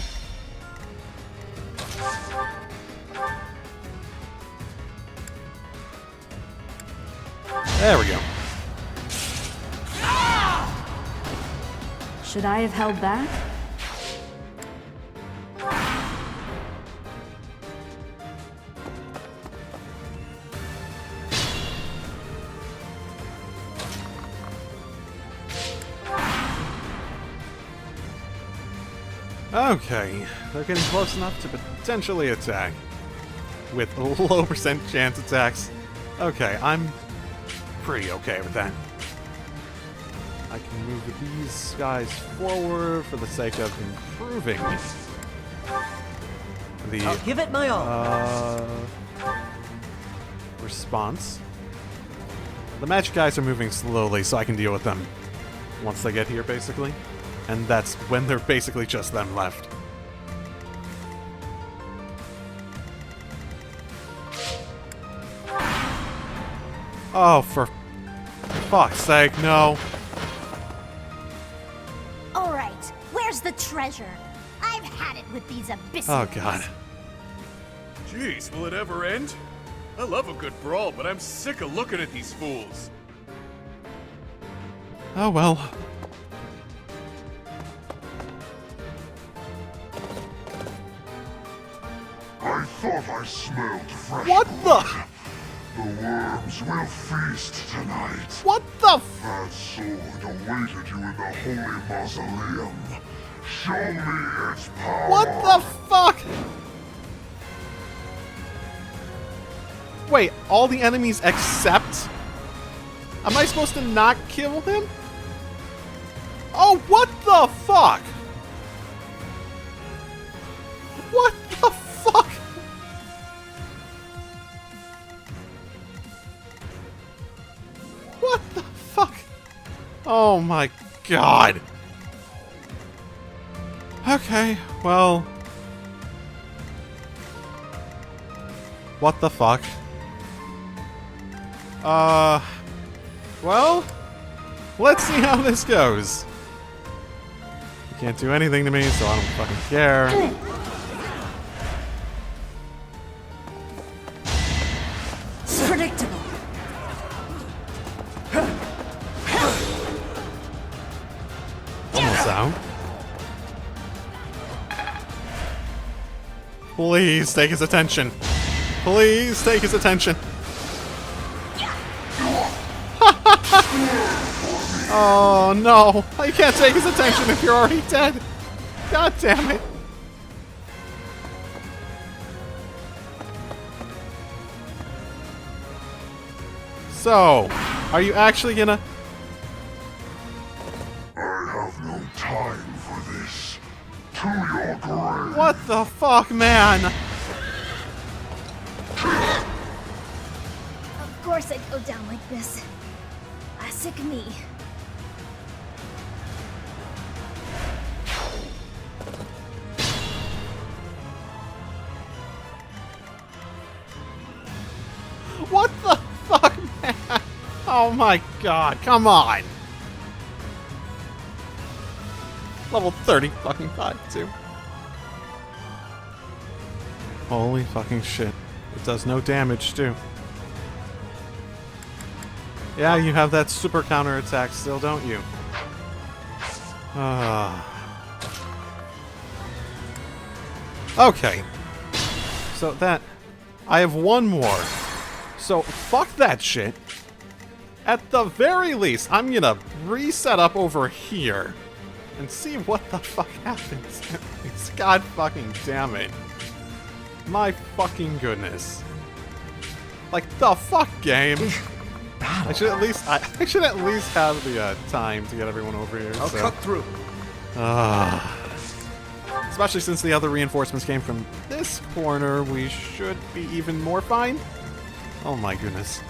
There we go. Should I have held back? Okay, they're getting close enough to potentially attack. With low percent chance attacks. Okay, I'm pretty okay with that. I can move these guys forward for the sake of improving the I'll give it my all. Response. The magic guys are moving slowly, so I can deal with them once they get here, basically. And that's when they're basically just them left. Oh, for fuck's sake, no. All right, where's the treasure? I've had it with these abyssals. Oh, God. jeez, will it ever end? I love a good brawl, but I'm sick of looking at these fools. Oh, well. I thought I smelled fresh What blood. the? The worms will feast tonight. What the That sword awaited you in the holy mausoleum. Show me its power. What the fuck? Wait, all the enemies except? Am I supposed to not kill him? Oh, what the fuck? What the fuck? What the fuck? Oh my god. Okay, well. What the fuck? Well, let's see how this goes. You can't do anything to me, so I don't fucking care. It's predictable. Almost out. Please take his attention. Please take his attention. Oh no! You can't take his attention if you're already dead! God damn it! So, are you actually gonna... I have no time for this. To your grave. What the fuck, man? Of course I'd go down like this. Classic me. Oh my god, come on! Level 30 fucking 5, too. Holy fucking shit. It does no damage, too. Yeah, you have that super counterattack still, don't you? Okay. So that... I have one more. So, fuck that shit. At the very least, I'm gonna reset up over here and see what the fuck happens. God fucking damn it. My fucking goodness. Like, the fuck, game? I should at least have the time to get everyone over here. I'll cut through. Especially since the other reinforcements came from this corner, we should be even more fine. Oh my goodness.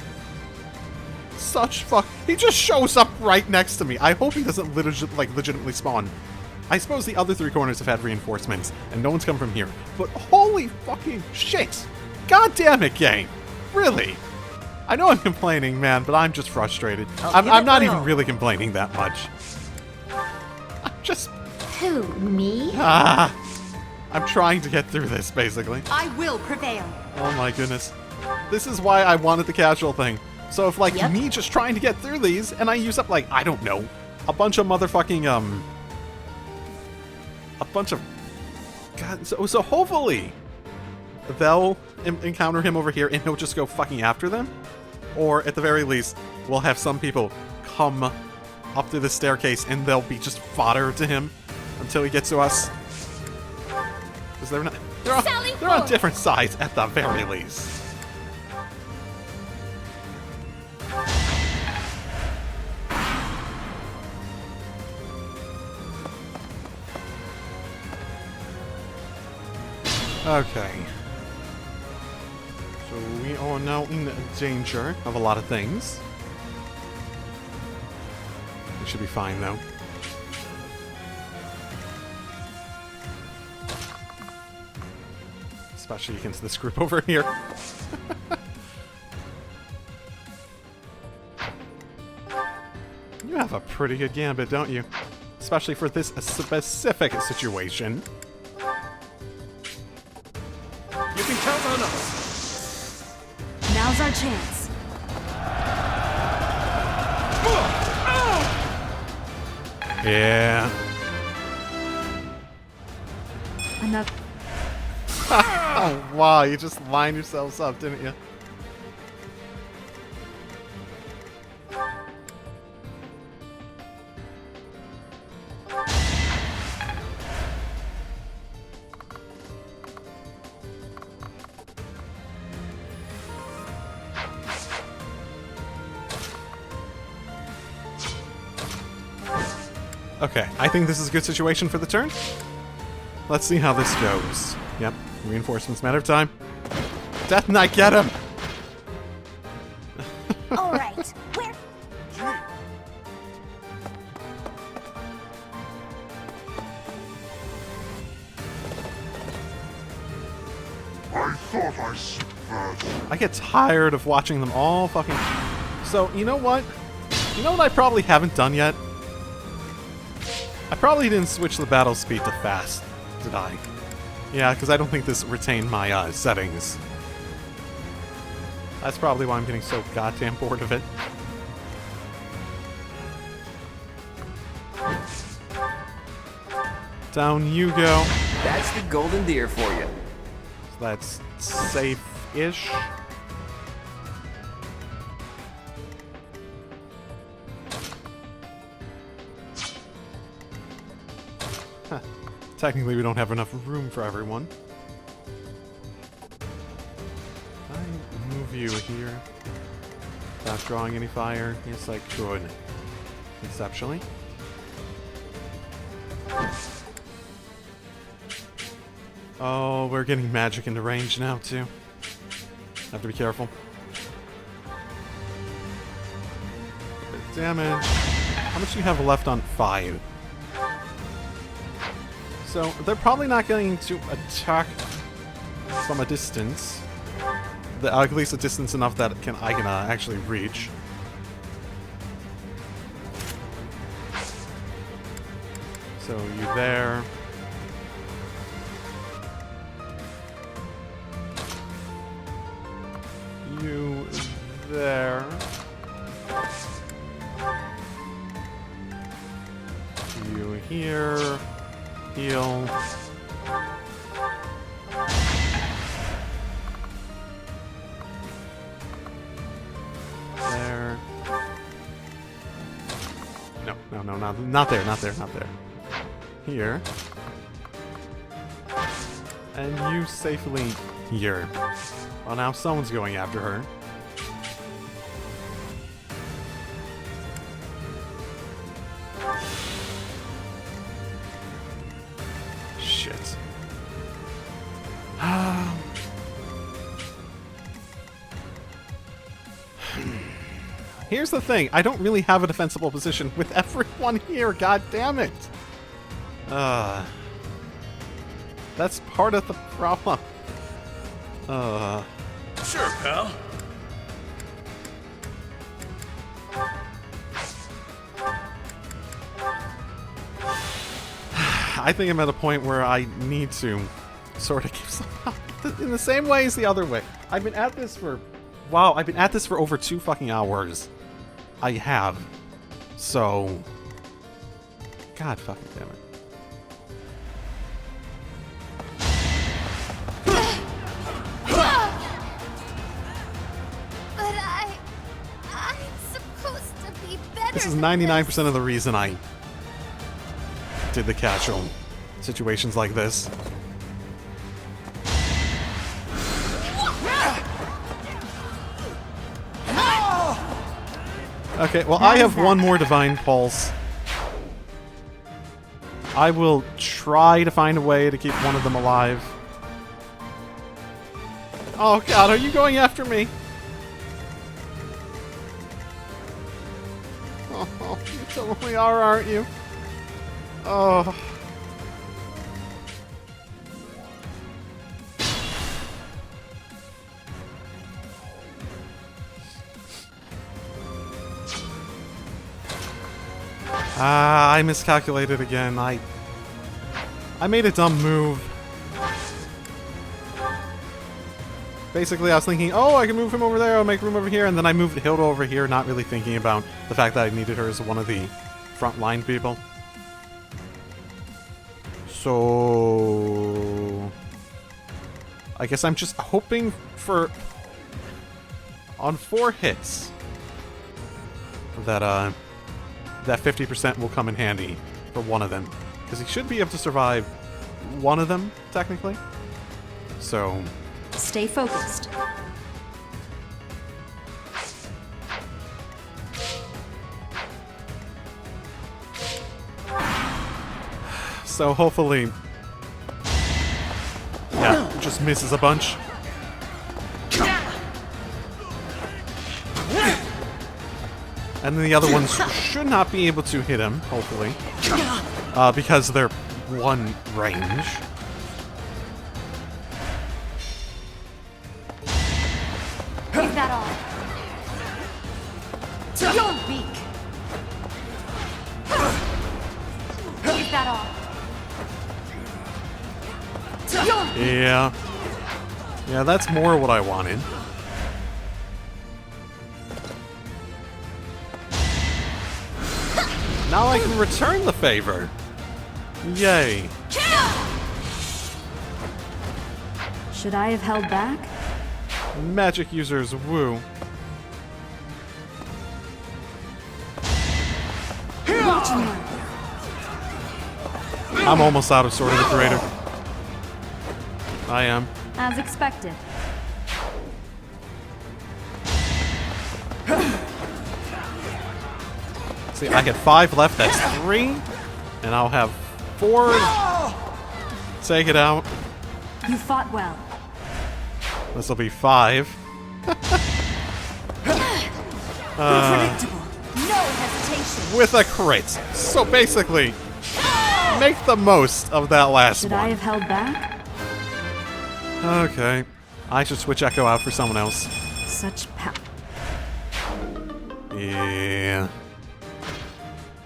Such fuck. He just shows up right next to me. I hope he doesn't legitimately spawn. I suppose the other three corners have had reinforcements, and no one's come from here. But holy fucking shit! God damn it, game! Really? I know I'm complaining, man, but I'm just frustrated. I'm not even really complaining that much. I'm just... Who, me? I'm trying to get through this, basically. I will prevail. Oh my goodness. This is why I wanted the casual thing. So if, like, me just trying to get through these, and I use up, like, I don't know, a bunch of motherfucking, a bunch of... God, so hopefully they'll encounter him over here and he'll just go fucking after them. Or, at the very least, we'll have some people come up through the staircase and they'll be just fodder to him until he gets to us. Because they're on different sides at the very least. Okay. So we are now in danger of a lot of things. We should be fine, though. Especially against this group over here. You have a pretty good gambit, don't you? Especially for this specific situation. You can count on us. Now's our chance. Yeah. Enough. Oh, wow, you just lined yourselves up, didn't you? Okay, I think this is a good situation for the turn. Let's see how this goes. Yep, reinforcements matter of time. Death Knight, get him! All right, where? I thought I saw that. I get tired of watching them all fucking... So, you know what? You know what I probably haven't done yet? I probably didn't switch the battle speed to fast, did I? Yeah, because I don't think this retained my settings. That's probably why I'm getting so goddamn bored of it. Down you go. That's the golden deer for you. So that's safe-ish. Huh. Technically, we don't have enough room for everyone. I move you here without drawing any fire. Yes, I could. Conceptually. Oh, we're getting magic into range now, too. Have to be careful. Damage. How much do you have left on 5? So, they're probably not going to attack from a distance. At least a distance enough that I can actually reach. So you there. You there. You here. Heal. There. No, not there, not there, not there. Here. And you safely here. Well, now someone's going after her. Shit. Here's the thing, I don't really have a defensible position with everyone here, god damn it! That's part of the problem. Sure, pal. I think I'm at a point where I need to sort of give some help in the same way as the other way. I've been at this for... Wow, I've been at this for over 2 fucking hours. I have. So... God fucking damn it. But I'm supposed to be better. This is 99% of the reason I did the casual situations like this. Okay, well, I have one more Divine Pulse. I will try to find a way to keep one of them alive. Oh god, are you going after me? Oh, you totally are, aren't you? Oh. I miscalculated again. I made a dumb move. Basically, I was thinking, oh, I can move him over there, I'll make room over here, and then I moved Hilda over here, not really thinking about the fact that I needed her as one of the frontline people. So... I guess I'm just hoping for... on 4 hits that, that 50% will come in handy for one of them. Because he should be able to survive one of them, technically. So... Stay focused. So hopefully... yeah, just misses a bunch. And then the other ones should not be able to hit him, hopefully. Because they're one range. Leave that all. You're weak. Leave that all. Yeah. Yeah, that's more what I wanted. Now I can return the favor. Yay. Should I have held back? Magic users, woo. I'm almost out of Sword of the Creator. I am. As expected. See, I get 5 left, that's 3. And I'll have 4. Take it out. You fought well. This will be 5. Unpredictable. No hesitation. With a crit. So basically, make the most of that last Should one. I have held back? Okay. I should switch Echo out for someone else. Such power. Yeah.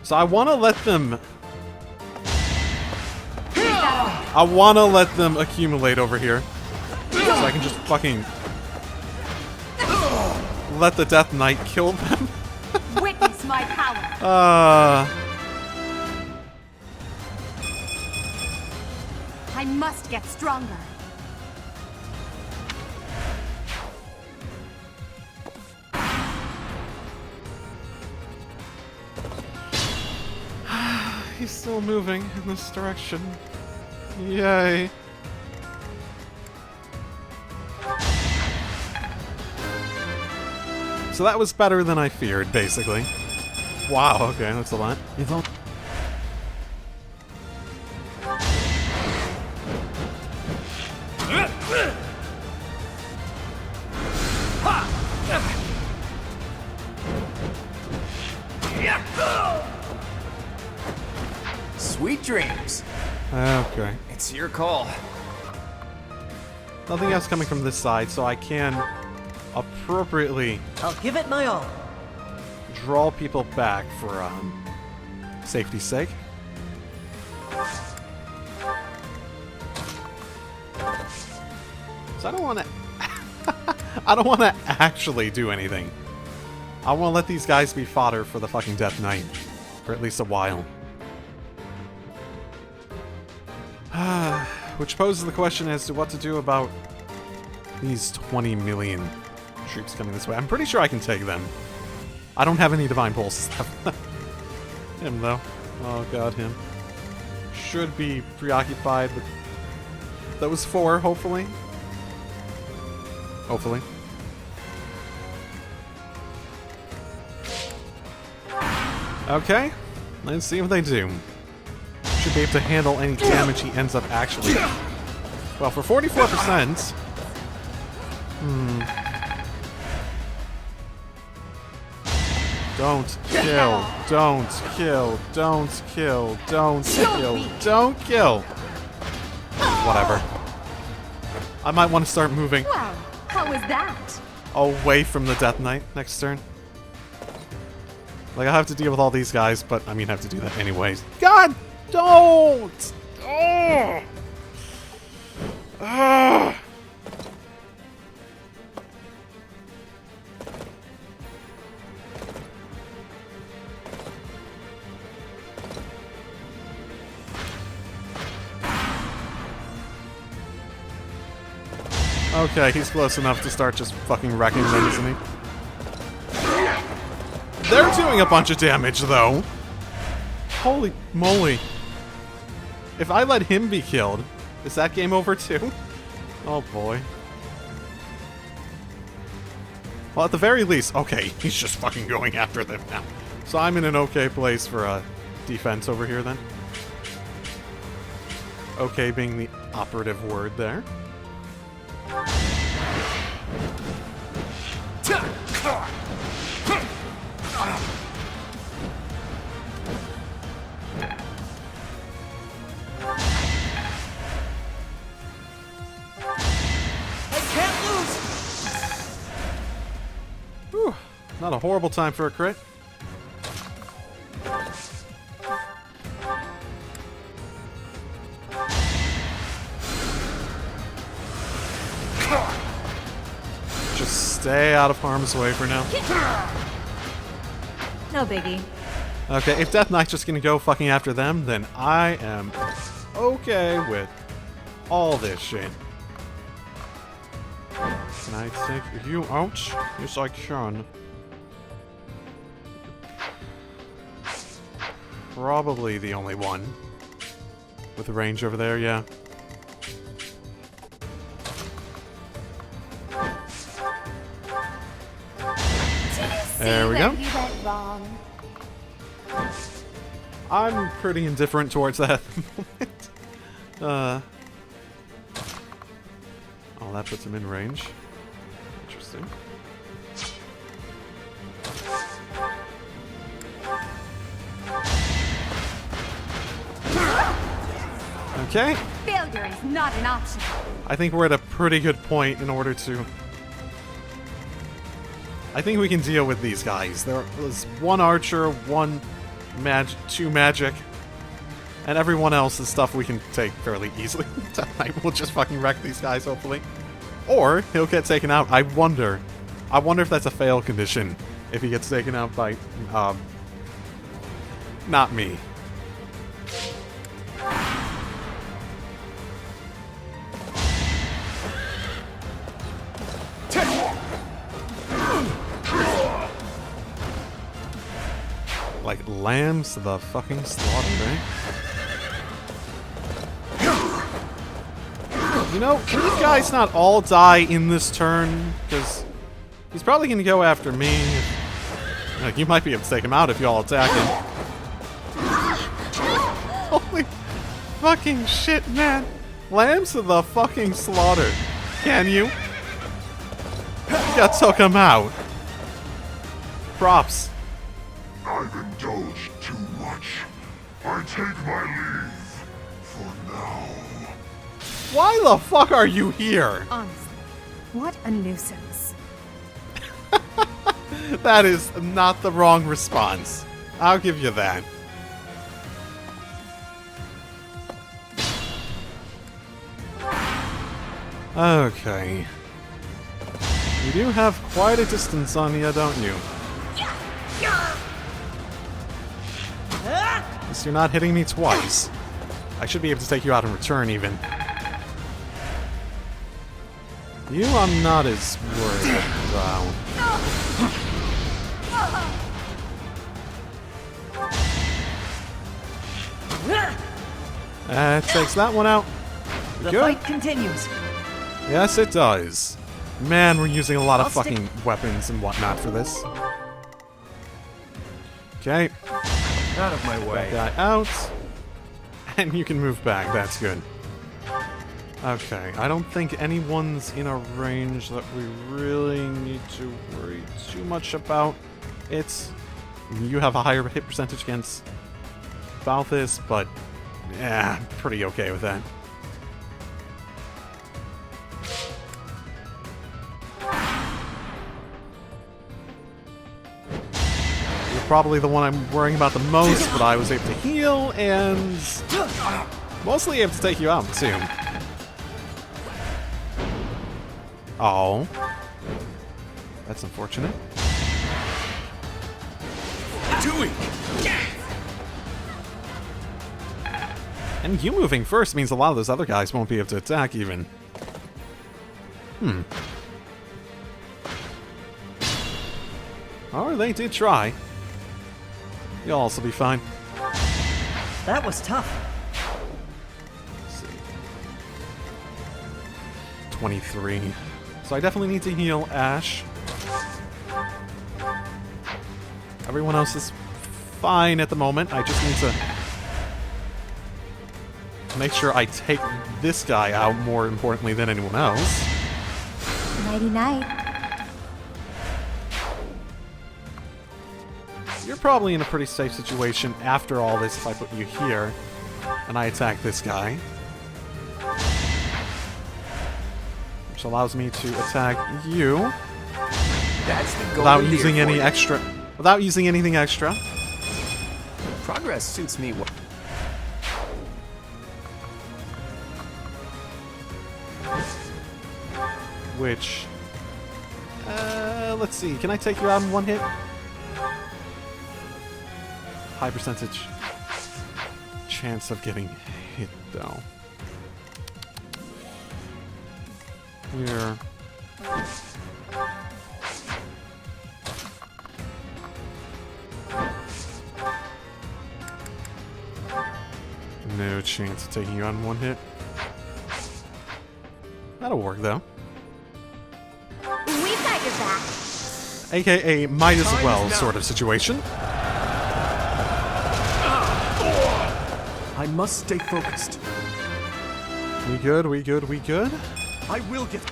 So I want to let them I want to let them accumulate over here. So I can just fucking let the Death Knight kill them. Witness my power. I must get stronger. He's still moving in this direction. Yay. So that was better than I feared, basically. Wow, okay, that's a lot. Sweet dreams. Okay. It's your call. Nothing else coming from this side, so I can appropriately I'll give it my all. draw people back for safety's sake. So I don't want to I don't want to actually do anything. I want to let these guys be fodder for the fucking Death Knight for at least a while. Which poses the question as to what to do about these 20 million troops coming this way. I'm pretty sure I can take them. I don't have any Divine Pulses. Him, though. Oh god, him. Should be preoccupied with those 4, hopefully. Hopefully. Okay. Let's see what they do. Should be able to handle any damage he ends up actually. Well, for 44%. Don't kill. Don't kill. Don't kill. Don't kill. Don't kill. Whatever. I might want to start moving Wow, how was that? away from the Death Knight next turn. Like, I have to deal with all these guys, but I mean, I have to do that anyways. God! Don't! Oh! Ah! Okay, he's close enough to start just fucking wrecking them, isn't he? They're doing a bunch of damage, though. Holy moly. If I let him be killed, is that game over too? Oh boy. Well, at the very least, okay, he's just fucking going after them now. So I'm in an okay place for defense over here then. Okay being the operative word there. Whew, not a horrible time for a crit. Just stay out of harm's way for now. No biggie. Okay, if Death Knight's just gonna go fucking after them, then I am okay with all this shit. Can I take you out? Yes, I can. Probably the only one with the range over there, yeah. There we go. You went wrong. I'm pretty indifferent towards that at the moment. Oh, that puts him in range. Interesting. Okay. Failure is not an option. I think we're at a pretty good point in order to... I think we can deal with these guys. There was one archer, two magic, And everyone else's stuff we can take fairly easily. We'll just fucking wreck these guys, hopefully. Or he'll get taken out. I wonder if that's a fail condition. If he gets taken out by, not me. Like lambs to the fucking slaughter, right? You know, can you guys not all die in this turn? Because he's probably going to go after me. Like, you might be able to take him out if you all attack him. Holy fucking shit, man. Lambs to the fucking slaughter. Can you? You took him out. Props. I've indulged too much. I take my leave for now. Why the fuck are you here? Honestly, what a nuisance. That is not the wrong response. I'll give you that. Okay. You do have quite a distance on you, don't you? At least you're not hitting me twice. I should be able to take you out in return, even. You, I'm not as worried about. Takes that one out. The Good. fight continues. Yes, it does. Man, we're using a lot of fucking weapons and whatnot for this. Okay. Out of my way. That guy out. And you can move back. That's good. Okay, I don't think anyone's in a range that we really need to worry too much about. You have a higher hit percentage against Balthus, but yeah, I'm pretty okay with that. You're probably the one I'm worrying about the most, but I was able to heal and mostly able to take you out too. Oh. That's unfortunate. Doing. And you moving first means a lot of those other guys won't be able to attack even. Or they did try. You'll also be fine. That was tough. Let's see. 23. So I definitely need to heal Ash. Everyone else is fine at the moment. I just need to make sure I take this guy out more importantly than anyone else. Nighty-night. You're probably in a pretty safe situation after all this if I put you here and I attack this guy. Which allows me to attack you That's the without golden using deer for any you. extra. Without using anything extra. Progress suits me well. Which, let's see. Can I take you out in one hit? High percentage chance of getting hit, though. Here. No chance of taking you out in one hit. That'll work, though. We've got your back. AKA might as well sort of situation. I must stay focused. We good, we good, we good. I will get...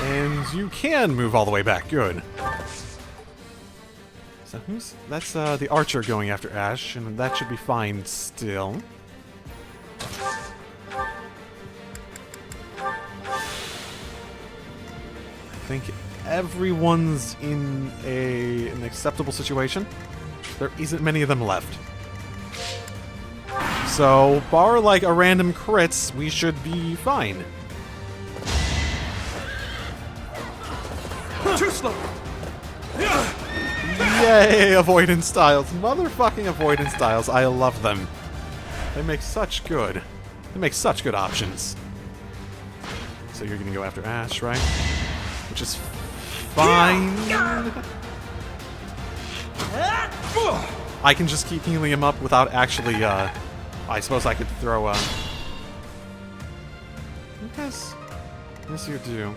And you can move all the way back, good. So that's the archer going after Ash, and that should be fine still. I think everyone's in an acceptable situation. There isn't many of them left. So, bar like a random crits, we should be fine. Too slow. Yay, avoidance styles. Motherfucking avoidance styles. I love them. They make such good options. So you're gonna go after Ash, right? Which is fine. I can just keep healing him up without actually, I suppose I could throw, Yes, you do.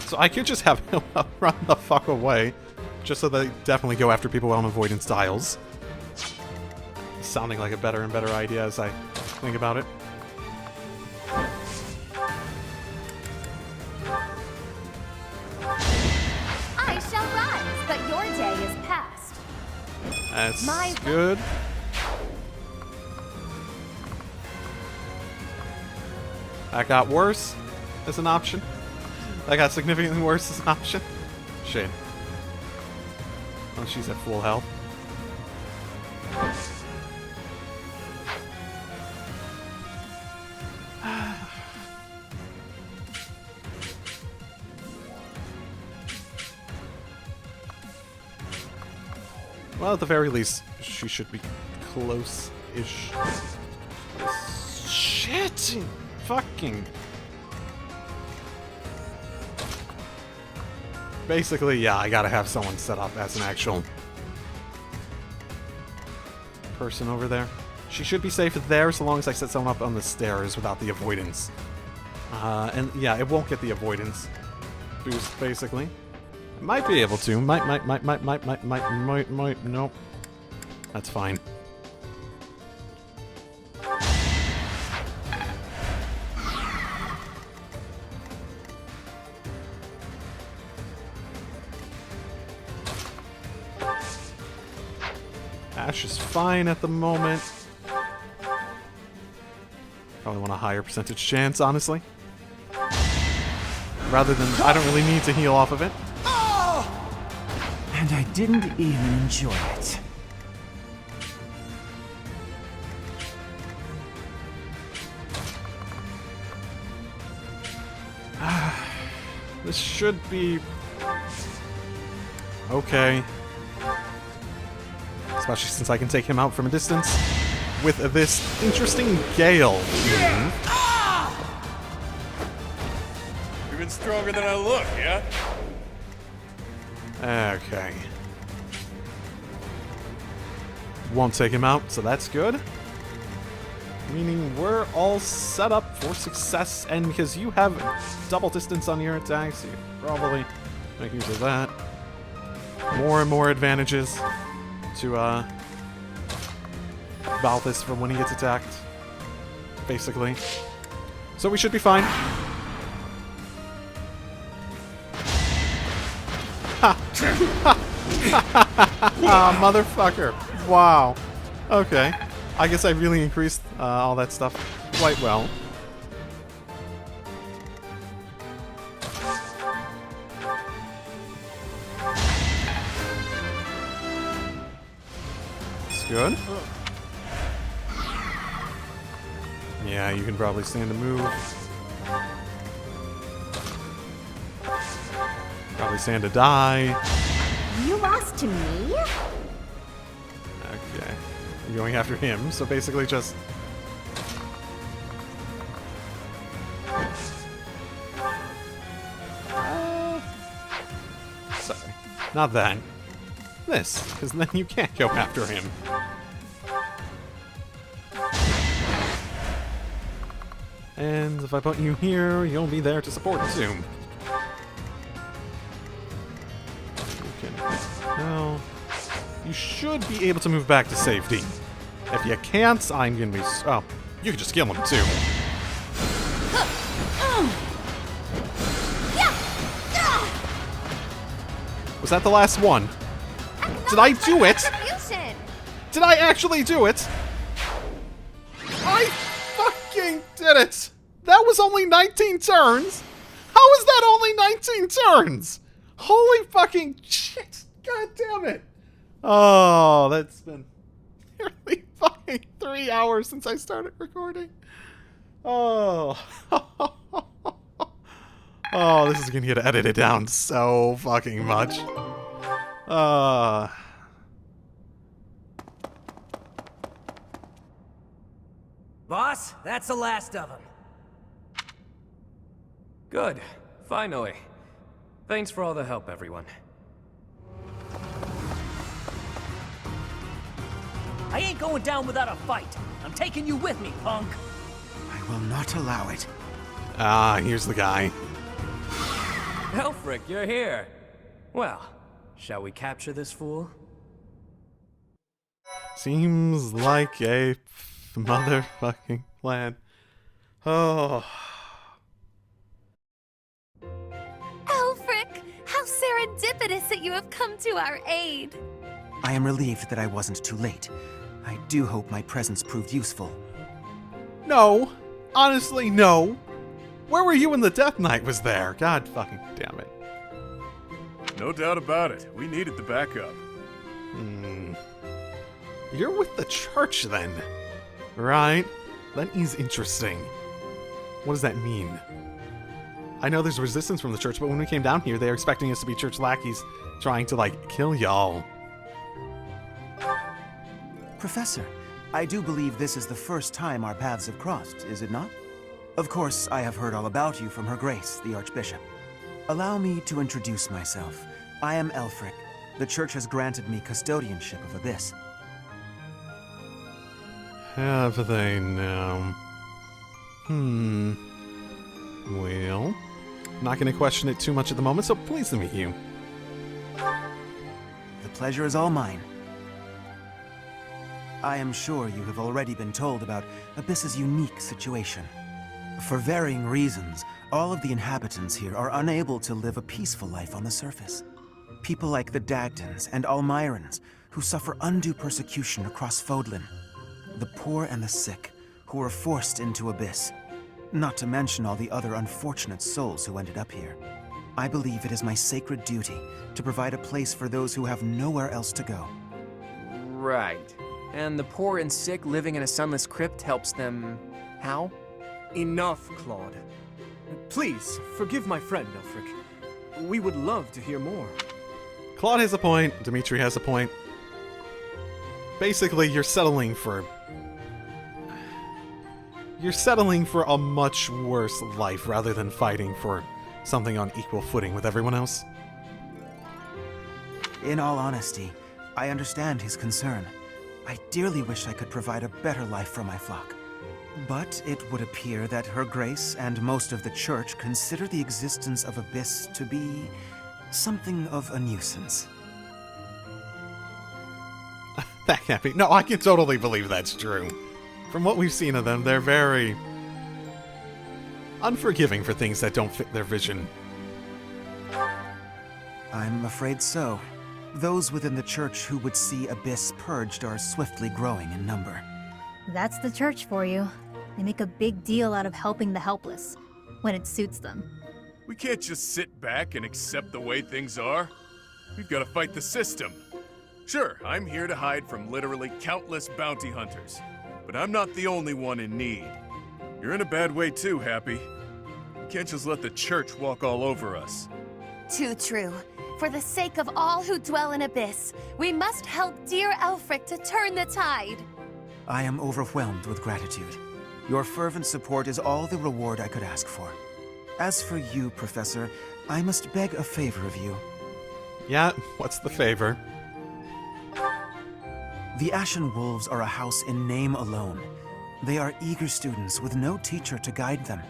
So I could just have him run the fuck away, just so they definitely go after people on avoidance styles. Sounding like a better and better idea as I think about it. I shall rise, but your day is past. That's good. That got worse as an option. That got significantly worse as an option. Shame. Oh, she's at full health. Well, at the very least, she should be close-ish. Shit! Fucking... Basically, yeah, I gotta have someone set up as an actual person over there. She should be safe there so long as I set someone up on the stairs without the avoidance. And yeah, it won't get the avoidance boost, basically. I might be able to. Might, nope. That's fine. Ash is fine at the moment. Probably want a higher percentage chance, honestly. Rather than, I don't really need to heal off of it. And I didn't even enjoy it. This should be... okay. Especially since I can take him out from a distance with this interesting gale. You've been stronger than I look, yeah? Okay. Won't take him out, so that's good. Meaning we're all set up for success, and because you have double distance on your attacks, you probably make use of that. More and more advantages to Balthus for when he gets attacked, basically. So we should be fine. Motherfucker. Wow. Okay. I guess I really increased all that stuff quite well. It's good. Yeah, you can probably stand to move. Probably stand to die. You lost to me? Okay. I'm going after him, so basically just... sorry. Not that. This, because then you can't go after him. And if I put you here, you'll be there to support too. Well, you should be able to move back to safety. If you can't, I'm gonna be... oh, you can just kill him too. Was that the last one? Did I do it? Did I actually do it? did it! That was only 19 turns! How is that only 19 turns? Holy fucking shit! God damn it! Oh, that's been nearly fucking 3 hours since I started recording. Oh. Oh, this is gonna get edited down so fucking much. Boss, that's the last of them. Good. Finally. Thanks for all the help, everyone. I ain't going down without a fight. I'm taking you with me, punk. I will not allow it. Ah, here's the guy. Elfric, you're here. Well, shall we capture this fool? Seems like a motherfucking plan. Oh. Elfric, how serendipitous that you have come to our aid. I am relieved that I wasn't too late. I do hope my presence proved useful. No. Honestly, no. Where were you when the Death Knight was there? God fucking damn it. No doubt about it. We needed the backup. You're with the church then. Right? That is interesting. What does that mean? I know there's resistance from the church, but when we came down here, they were expecting us to be church lackeys trying to, like, kill y'all. Professor, I do believe this is the first time our paths have crossed, is it not? Of course, I have heard all about you from Her Grace, the Archbishop. Allow me to introduce myself. I am Elfric. The church has granted me custodianship of Abyss. Have they now? Well, I'm not going to question it too much at the moment, so pleased to meet you. The pleasure is all mine. I am sure you have already been told about Abyss's unique situation. For varying reasons, all of the inhabitants here are unable to live a peaceful life on the surface. People like the Dagdans and Almirans, who suffer undue persecution across Fodlan. The poor and the sick, who are forced into Abyss. Not to mention all the other unfortunate souls who ended up here. I believe it is my sacred duty to provide a place for those who have nowhere else to go. Right. And the poor and sick living in a sunless crypt helps them... how? Enough, Claude. Please, forgive my friend, Elfric. We would love to hear more. Claude has a point. Dimitri has a point. Basically, you're settling for a much worse life rather than fighting for something on equal footing with everyone else. In all honesty, I understand his concern. I dearly wish I could provide a better life for my flock. But it would appear that Her Grace and most of the church consider the existence of Abyss to be something of a nuisance. That can't be. No, I can totally believe that's true. From what we've seen of them, they're very unforgiving for things that don't fit their vision. I'm afraid so. Those within the church who would see Abyss purged are swiftly growing in number. That's the church for you. They make a big deal out of helping the helpless, when it suits them. We can't just sit back and accept the way things are. We've got to fight the system. Sure, I'm here to hide from literally countless bounty hunters, but I'm not the only one in need. You're in a bad way too, Happy. We can't just let the church walk all over us. Too true. For the sake of all who dwell in Abyss, we must help dear Elfric to turn the tide. I am overwhelmed with gratitude. Your fervent support is all the reward I could ask for. As for you, Professor, I must beg a favor of you. Yeah, what's the favor? The Ashen Wolves are a house in name alone. They are eager students with no teacher to guide them.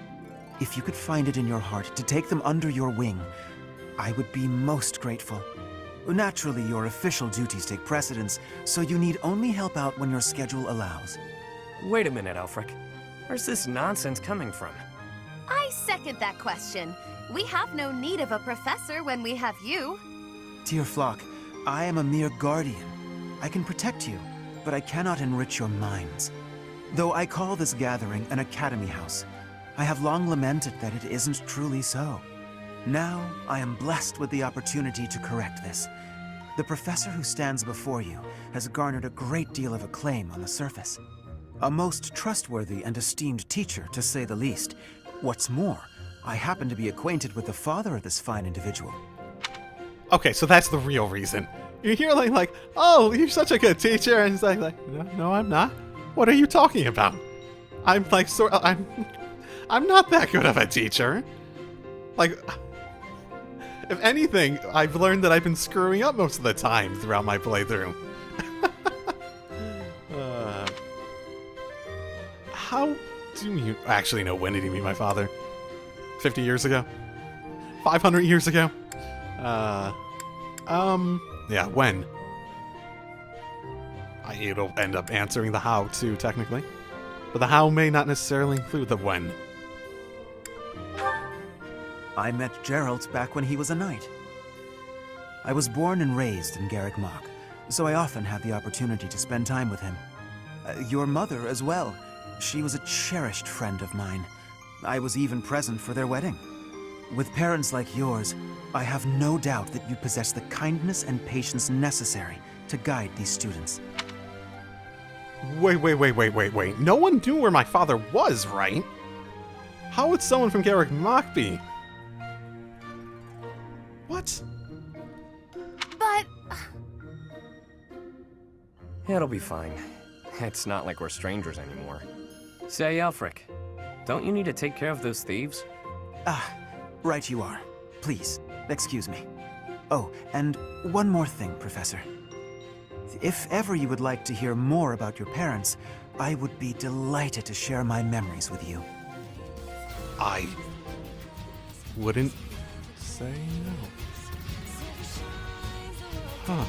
If you could find it in your heart to take them under your wing, I would be most grateful. Naturally, your official duties take precedence, so you need only help out when your schedule allows. Wait a minute, Elfric. Where's this nonsense coming from? I second that question. We have no need of a professor when we have you. Dear flock, I am a mere guardian. I can protect you, but I cannot enrich your minds. Though I call this gathering an academy house, I have long lamented that it isn't truly so. Now, I am blessed with the opportunity to correct this. The professor who stands before you has garnered a great deal of acclaim on the surface. A most trustworthy and esteemed teacher, to say the least. What's more, I happen to be acquainted with the father of this fine individual. Okay, so that's the real reason. You're here like, oh, you're such a good teacher, and it's like no, I'm not. What are you talking about? I'm like, I'm not that good of a teacher. Like, if anything, I've learned that I've been screwing up most of the time throughout my playthrough. How do you actually know, when did he meet my father? 50 years ago? 500 years ago? Yeah, when? It'll end up answering the how, too, technically. But the how may not necessarily include the when. I met Geralt back when he was a knight. I was born and raised in Garreg Mach, so I often had the opportunity to spend time with him. Your mother as well. She was a cherished friend of mine. I was even present for their wedding. With parents like yours, I have no doubt that you possess the kindness and patience necessary to guide these students. Wait. No one knew where my father was, right? How would someone from Garreg Mach be? What? But... It'll be fine. It's not like we're strangers anymore. Say, Alfric, don't you need to take care of those thieves? Right you are. Please, excuse me. Oh, and one more thing, Professor. If ever you would like to hear more about your parents, I would be delighted to share my memories with you. I wouldn't say no. Huh.